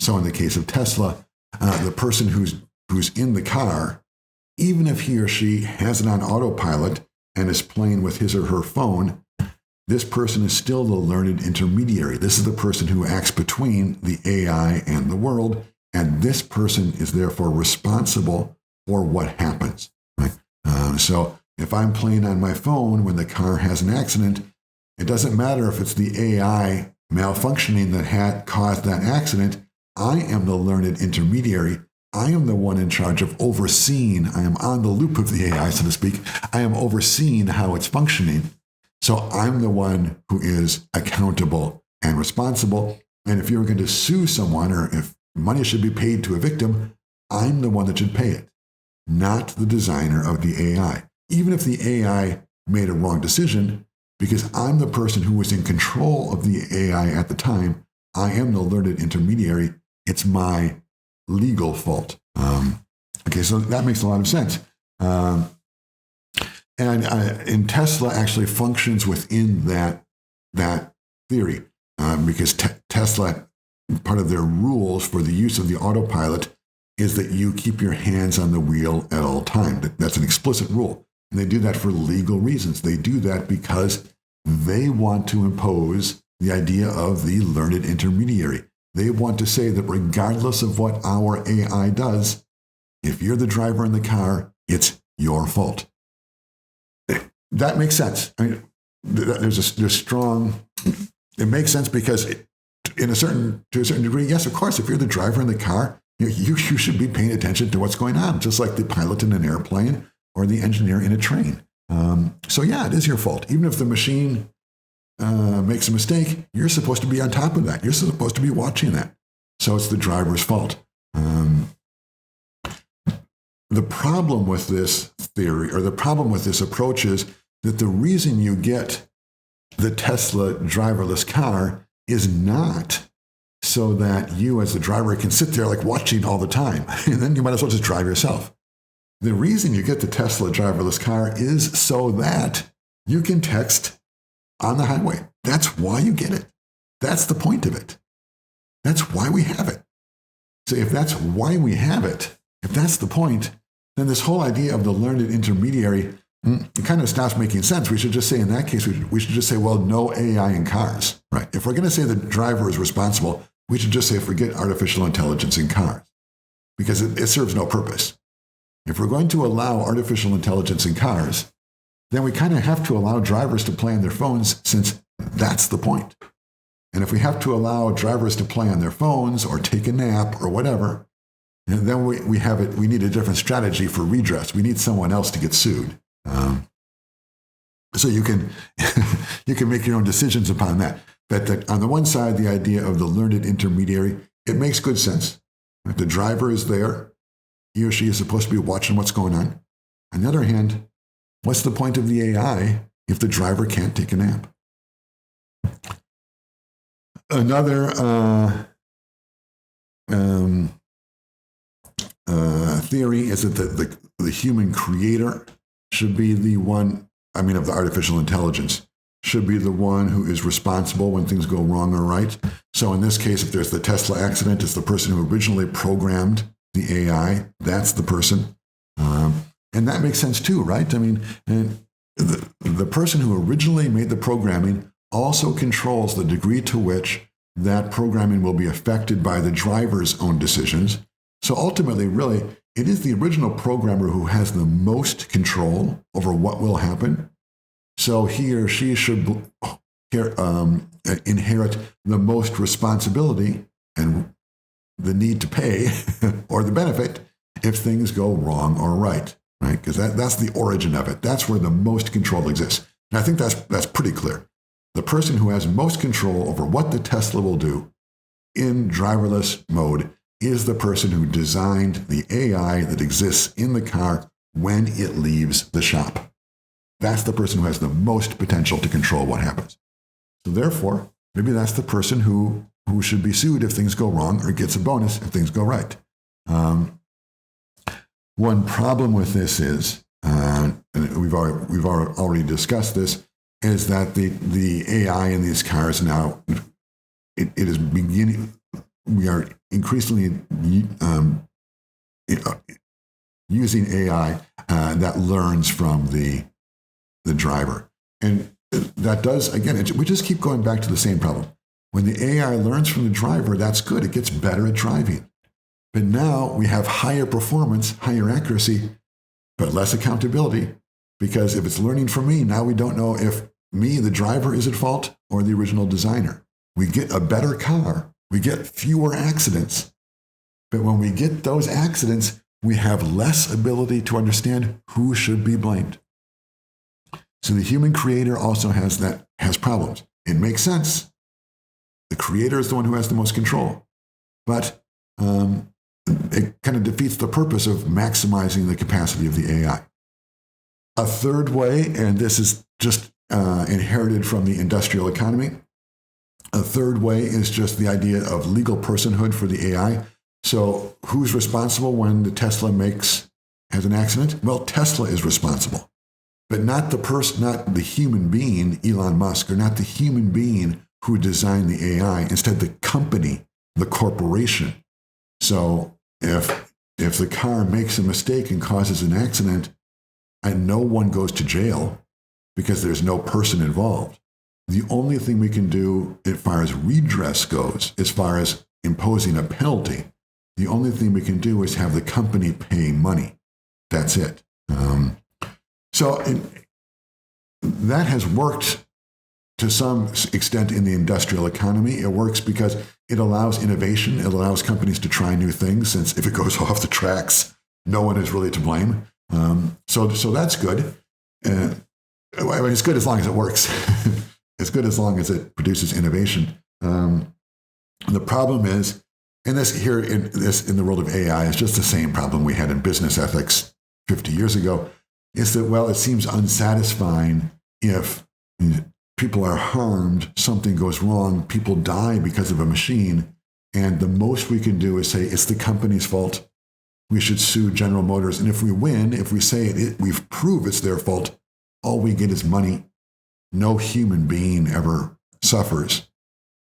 So in the case of Tesla, the person who's in the car, even if he or she has it on autopilot and is playing with his or her phone, this person is still the learned intermediary. This is the person who acts between the AI and the world, and this person is therefore responsible for what happens. Right? So if I'm playing on my phone when the car has an accident, it doesn't matter if it's the AI malfunctioning that had caused that accident. I am the learned intermediary. I am the one in charge of overseeing. I am on the loop of the AI, so to speak. I am overseeing how it's functioning. So I'm the one who is accountable and responsible. And if you're going to sue someone, or if money should be paid to a victim, I'm the one that should pay it, not the designer of the AI. Even if the AI made a wrong decision, because I'm the person who was in control of the AI at the time, I am the learned intermediary. It's my legal fault. Okay, so that makes a lot of sense. And Tesla actually functions within that theory, because Tesla, part of their rules for the use of the autopilot is that you keep your hands on the wheel at all times. That's an explicit rule. And they do that for legal reasons. They do that because they want to impose the idea of the learned intermediary. They want to say that regardless of what our AI does, if you're the driver in the car, it's your fault. That makes sense. I mean, there's strong. It makes sense because, to a certain degree, yes, of course, if you're the driver in the car, you should be paying attention to what's going on, just like the pilot in an airplane or the engineer in a train. So yeah, it is your fault. Even if the machine makes a mistake, you're supposed to be on top of that. You're supposed to be watching that. So it's the driver's fault. The problem with this theory, or the problem with this approach, is that the reason you get the Tesla driverless car is not so that you as the driver can sit there like watching all the time, and then you might as well just drive yourself. The reason you get the Tesla driverless car is so that you can text on the highway. That's why you get it. That's the point of it. That's why we have it. So if that's why we have it, if that's the point, then this whole idea of the learned intermediary, it kind of stops making sense. We should just say, in that case, we should just say, well, no AI in cars, right? If we're going to say the driver is responsible, we should just say, forget artificial intelligence in cars, because it serves no purpose. If we're going to allow artificial intelligence in cars, then we kind of have to allow drivers to play on their phones, since that's the point. And if we have to allow drivers to play on their phones or take a nap or whatever, then we need a different strategy for redress. We need someone else to get sued. So you can you can make your own decisions upon that. But on the one side, the idea of the learned intermediary, it makes good sense. If the driver is there, he or she is supposed to be watching what's going on. On the other hand, what's the point of the AI if the driver can't take a nap? Another theory is that the human creator should be the one, of the artificial intelligence, should be the one who is responsible when things go wrong or right. So in this case, if there's the Tesla accident, it's the person who originally programmed the AI. That's the person. And that makes sense too, right? And the person who originally made the programming also controls the degree to which that programming will be affected by the driver's own decisions. So ultimately, really, it is the original programmer who has the most control over what will happen. So he or she should inherit the most responsibility and the need to pay or the benefit if things go wrong or right? Because that's the origin of it. That's where the most control exists. And I think that's pretty clear. The person who has most control over what the Tesla will do in driverless mode is the person who designed the AI that exists in the car when it leaves the shop. That's the person who has the most potential to control what happens. So therefore, maybe that's the person who should be sued if things go wrong, or gets a bonus if things go right. One problem with this is, and we've already discussed this, is that the AI in these cars now, it is beginning. We are increasingly using AI that learns from the driver, and that does, again, we just keep going back to the same problem. When the AI learns from the driver, that's good. It gets better at driving. But now we have higher performance, higher accuracy, but less accountability. Because if it's learning from me, now we don't know if me, the driver, is at fault or the original designer. We get a better car. We get fewer accidents. But when we get those accidents, we have less ability to understand who should be blamed. So the human creator also has problems. It makes sense. The creator is the one who has the most control. But it kind of defeats the purpose of maximizing the capacity of the AI. A third way, and this is just inherited from the industrial economy, a third way is just the idea of legal personhood for the AI. So who's responsible when the Tesla has an accident? Well, Tesla is responsible, but not not the human being, Elon Musk, or not the human being who designed the AI. Instead, the company, the corporation. So if the car makes a mistake and causes an accident, and no one goes to jail because there's no person involved, the only thing we can do as far as redress goes, as far as imposing a penalty, the only thing we can do is have the company pay money. That's it. So that has worked to some extent in the industrial economy. It works because it allows innovation. It allows companies to try new things, since if it goes off the tracks, no one is really to blame. So that's good. It's good as long as it works. It's good as long as it produces innovation. The problem is, and this here in the world of AI is just the same problem we had in business ethics 50 years ago, is that, well, it seems unsatisfying if people are harmed, something goes wrong, people die because of a machine, and the most we can do is say it's the company's fault. We should sue General Motors. And if we win, if we say we've proved it's their fault, all we get is money. No human being ever suffers.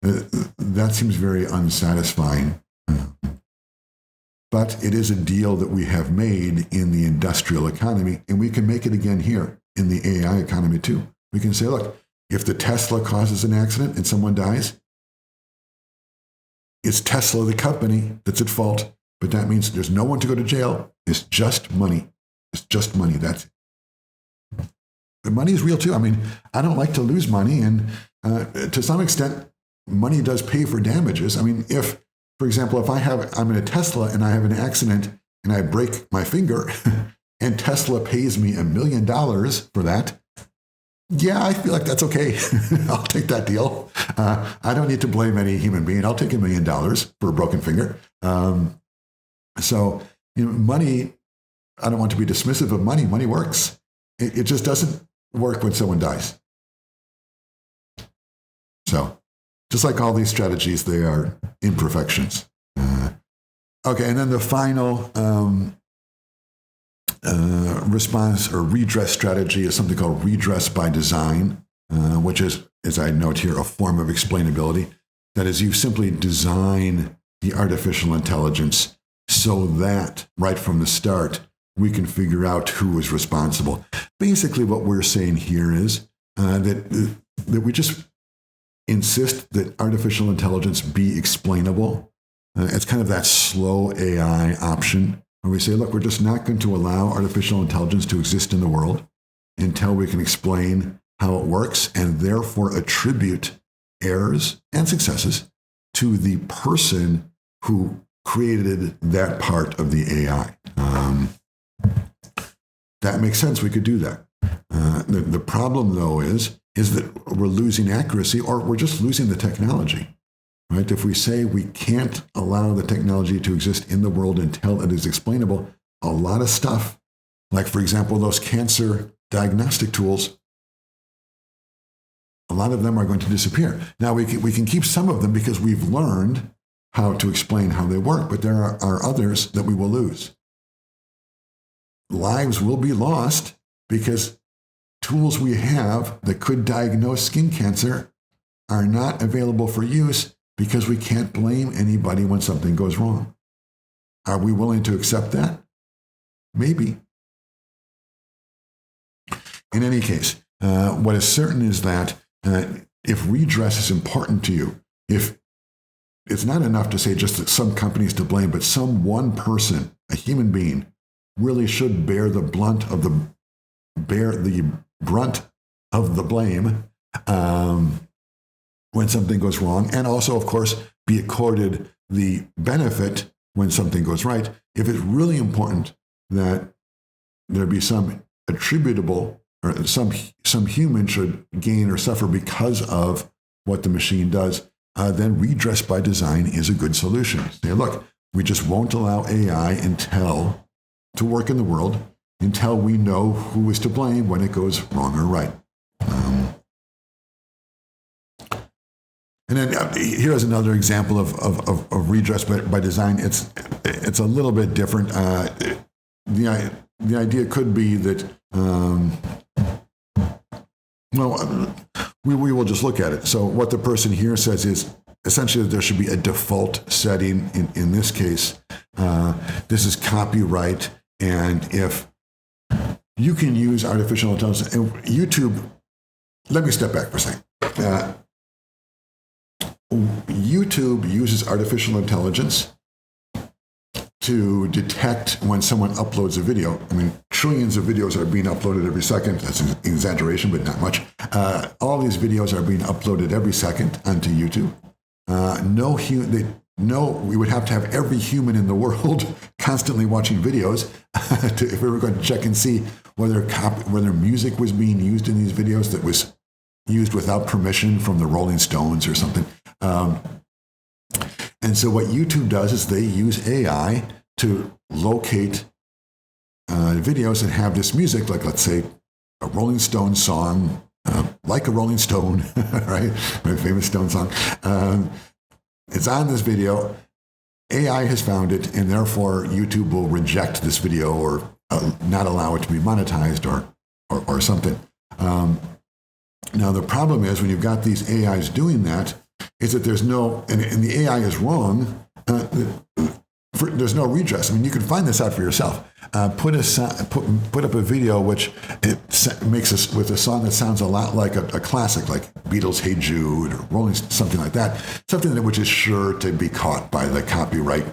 That seems very unsatisfying. But it is a deal that we have made in the industrial economy, and we can make it again here in the AI economy too. We can say, look, if the Tesla causes an accident and someone dies, it's Tesla, the company, that's at fault. But that means there's no one to go to jail. It's just money. It's just money. That's it. The money is real too. I mean, I don't like to lose money. And to some extent, money does pay for damages. I mean, if, for example, I'm in a Tesla and I have an accident and I break my finger and Tesla pays me $1 million for that, yeah, I feel like that's okay. I'll take that deal. I don't need to blame any human being. I'll take $1 million for a broken finger. So, money, I don't want to be dismissive of money. Money works. It just doesn't work when someone dies. So, just like all these strategies, they are imperfections. Okay, and then the final response or redress strategy is something called redress by design, which is, as I note here, a form of explainability. That is, you simply design the artificial intelligence so that right from the start, we can figure out who is responsible. Basically, what we're saying here is that we just insist that artificial intelligence be explainable. It's kind of that slow AI option where we say, look, we're just not going to allow artificial intelligence to exist in the world until we can explain how it works, and therefore attribute errors and successes to the person who created that part of the AI. That makes sense. We could do that. The problem, though, is that we're losing accuracy, or we're just losing the technology. Right? If we say we can't allow the technology to exist in the world until it is explainable, a lot of stuff, like, for example, those cancer diagnostic tools, a lot of them are going to disappear. Now, we can keep some of them because we've learned how to explain how they work, but there are others that we will lose. Lives will be lost because tools we have that could diagnose skin cancer are not available for use because we can't blame anybody when something goes wrong. Are we willing to accept that? Maybe. In any case, what is certain is that if redress is important to you, if it's not enough to say just that some company's to blame, but some one person, a human being, really should bear the brunt of the blame when something goes wrong, and also, of course, be accorded the benefit when something goes right. If it's really important that there be some attributable, or some human should gain or suffer because of what the machine does, then redress by design is a good solution. Say, look, we just won't allow AI to work in the world until we know who is to blame when it goes wrong or right. And then here's another example of redress by design. It's a little bit different. The idea could be that, we will just look at it. So what the person here says is essentially that there should be a default setting. In this case, this is copyright. And if you can use artificial intelligence, and YouTube, let me step back for a second. YouTube uses artificial intelligence to detect when someone uploads a video. I mean, trillions of videos are being uploaded every second. That's an exaggeration, but not much. All these videos are being uploaded every second onto YouTube. We would have to have every human in the world constantly watching videos if we were going to check and see whether music was being used in these videos that was used without permission from the Rolling Stones or something. And so what YouTube does is they use AI to locate videos that have this music, like let's say a Rolling Stone song, like a Rolling Stone, right? My famous Stone song. It's on this video. AI has found it, and therefore YouTube will reject this video or not allow it to be monetized or something. Now, the problem is when you've got these AIs doing that, is that there's no, and the AI is wrong, there's no redress. I mean, you can find this out for yourself. Put up a video which it makes us with a song that sounds a lot like a classic, like Beatles' "Hey Jude" or Rolling, something like that, something that which is sure to be caught by the copyright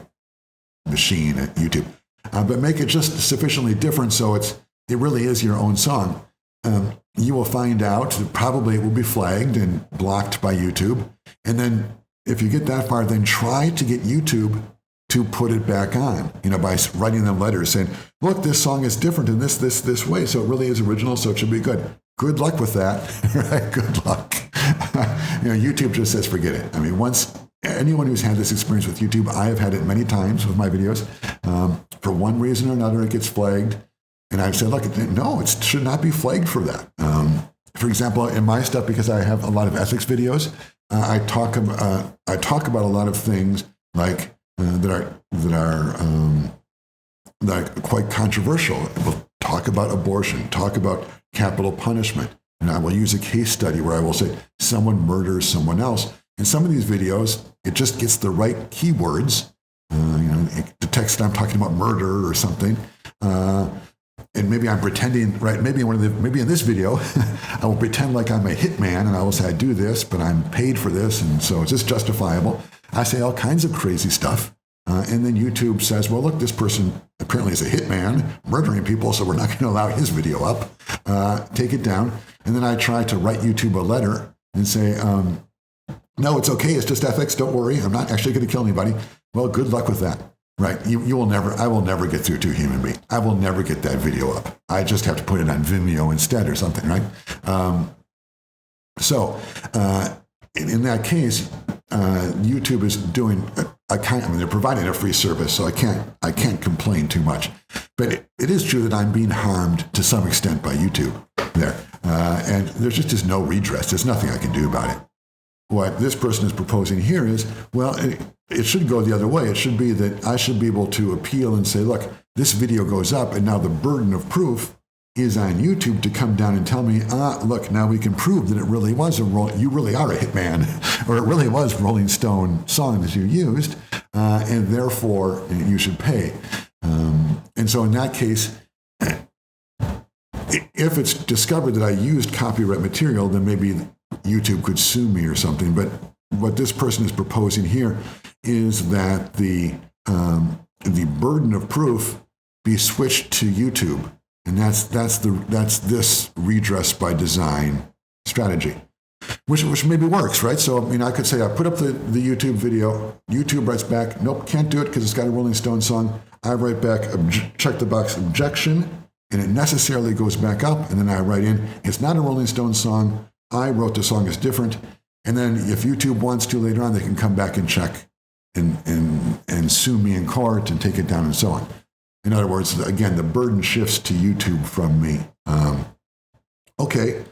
machine at YouTube. But make it just sufficiently different so it really is your own song. You will find out that probably it will be flagged and blocked by YouTube. And then if you get that far, then try to get YouTube to put it back on, by writing them letters saying, look, this song is different in this way. So it really is original. So it should be good. Good luck with that. Right? Good luck. YouTube just says, forget it. I mean, anyone who's had this experience with YouTube, I have had it many times with my videos. For one reason or another, it gets flagged. And I've said, look, no, it should not be flagged for that. For example, in my stuff, because I have a lot of ethics videos, I talk about a lot of things like that are quite controversial. We'll talk about abortion, talk about capital punishment, and I will use a case study where I will say someone murders someone else. In some of these videos, it just gets the right keywords. It detects that I'm talking about murder or something. And maybe I'm pretending, right? Maybe in this video, I will pretend like I'm a hitman, and I will say I do this, but I'm paid for this, and so is this justifiable? I say all kinds of crazy stuff, and then YouTube says, well, look, this person apparently is a hitman, murdering people, so we're not going to allow his video up. Take it down, and then I try to write YouTube a letter and say, no, it's okay, it's just ethics, don't worry, I'm not actually going to kill anybody. Well, good luck with that. Right. I will never get through to a human being. I will never get that video up. I just have to put it on Vimeo instead or something, right? So in that case, YouTube is doing they're providing a free service, so I can't complain too much. But it is true that I'm being harmed to some extent by YouTube there. And there's just no redress. There's nothing I can do about it. What this person is proposing here is, well, it should go the other way. It should be that I should be able to appeal and say, look, this video goes up, and now the burden of proof is on YouTube to come down and tell me, look, now we can prove that it really was you really are a hitman, or it really was Rolling Stone song that you used, and therefore you should pay. And so in that case, if it's discovered that I used copyright material, then maybe YouTube could sue me or something. But what this person is proposing here is that the burden of proof be switched to YouTube, and that's this redress by design strategy, which maybe works, right? So I could say I put up the YouTube video. YouTube writes back, nope, can't do it because it's got a Rolling Stone song. I write back, check the box, objection, and it necessarily goes back up. And then I write in, it's not a Rolling Stone song. I wrote the song is different. And then if YouTube wants to later on, they can come back and check and sue me in court and take it down and so on. In other words, again, the burden shifts to YouTube from me. Okay,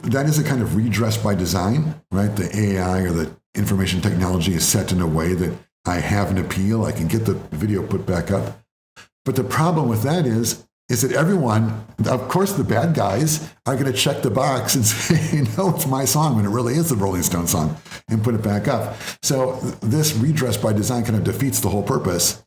that is a kind of redress by design, right? The AI or the information technology is set in a way that I have an appeal. I can get the video put back up. But the problem with that is that everyone, of course, the bad guys are going to check the box and say, no, it's my song, when it really is the Rolling Stone song, and put it back up. So this redress by design kind of defeats the whole purpose,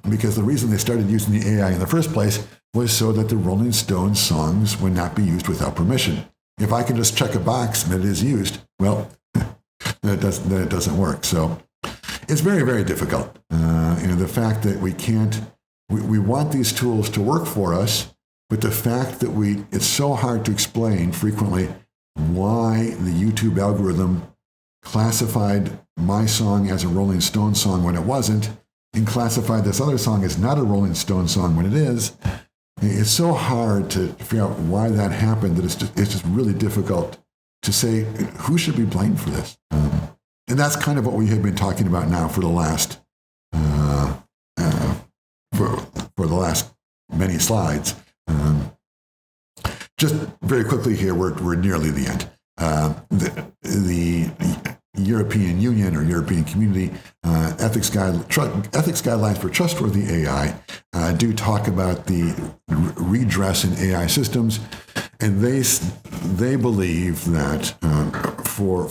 because the reason they started using the AI in the first place was so that the Rolling Stone songs would not be used without permission. If I can just check a box and it is used, well, then it doesn't work. So it's very, very difficult. The fact that we want these tools to work for us, but the fact that it's so hard to explain frequently why the YouTube algorithm classified my song as a Rolling Stone song when it wasn't, and classified this other song as not a Rolling Stone song when it is. It's so hard to figure out why that happened that it's just really difficult to say who should be blamed for this. And that's kind of what we have been talking about now for the last for the last many slides. Just very quickly here, we're nearly the end. The European Union or European Community ethics guidelines for trustworthy AI do talk about the redress in AI systems, and they believe that for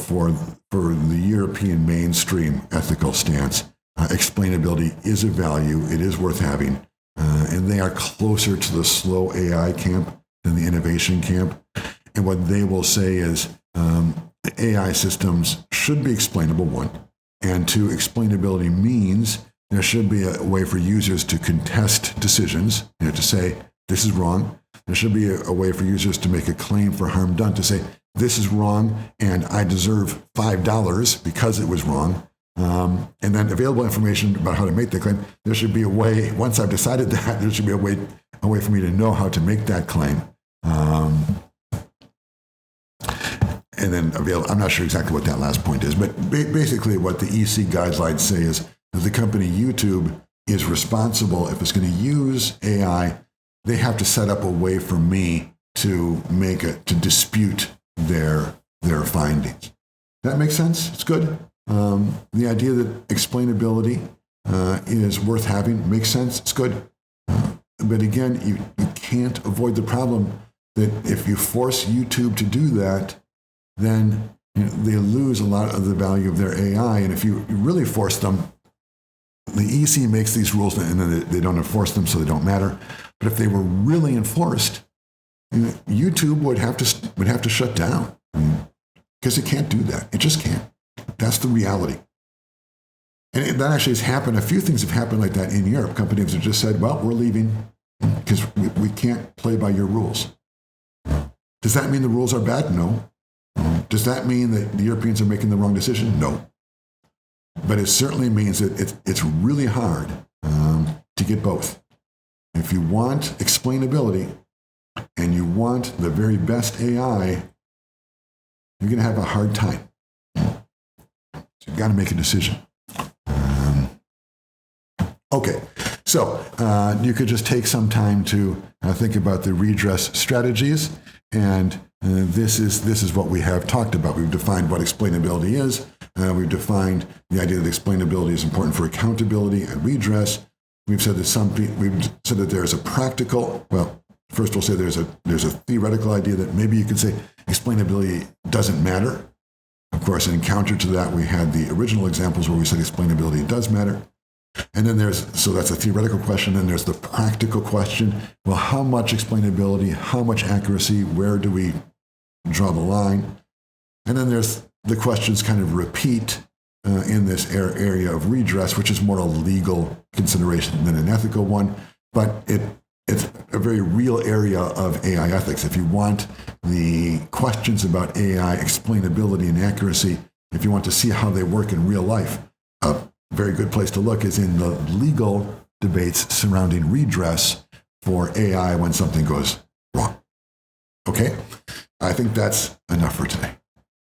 the European mainstream ethical stance, explainability is a value. It is worth having, and they are closer to the slow AI camp than the innovation camp. And what they will say is AI systems should be explainable, one, and two, explainability means there should be a way for users to contest decisions, to say, this is wrong. There should be a way for users to make a claim for harm done, to say, this is wrong, and I deserve $5 because it was wrong. And then available information about how to make the claim. There should be a way, once I've decided that, there should be a way for me to know how to make that claim. And then I'm not sure exactly what that last point is, but basically what the EC guidelines say is that the company YouTube is responsible. If it's going to use AI, they have to set up a way for me to dispute their findings. That makes sense? It's good. The idea that explainability is worth having makes sense. It's good. But again, you can't avoid the problem that if you force YouTube to do that, then they lose a lot of the value of their AI. And if you really force them, the EC makes these rules and then they don't enforce them, so they don't matter. But if they were really enforced, YouTube would have to shut down, because it can't do that. It just can't. That's the reality. And that actually has happened. A few things have happened like that in Europe. Companies have just said, well, we're leaving because we can't play by your rules. Does that mean the rules are bad? No. Does that mean that the Europeans are making the wrong decision? No. But it certainly means that it's really hard to get both. If you want explainability and you want the very best AI, you're going to have a hard time. So you've got to make a decision. Okay, so you could just take some time to think about the redress strategies, and this is what we have talked about. We've defined what explainability is. We've defined the idea that explainability is important for accountability and redress. We've said that there's a practical. Well, first we'll say there's a theoretical idea that maybe you could say explainability doesn't matter. Of course, in counter to that, we had the original examples where we said explainability does matter. And then so that's a theoretical question. Then there's the practical question. Well, how much explainability, how much accuracy, where do we draw the line? And then there's the questions kind of repeat in this area of redress, which is more a legal consideration than an ethical one. But it's a very real area of AI ethics. If you want the questions about AI explainability and accuracy, if you want to see how they work in real life, a very good place to look is in the legal debates surrounding redress for AI when something goes wrong. Okay? I think that's enough for today.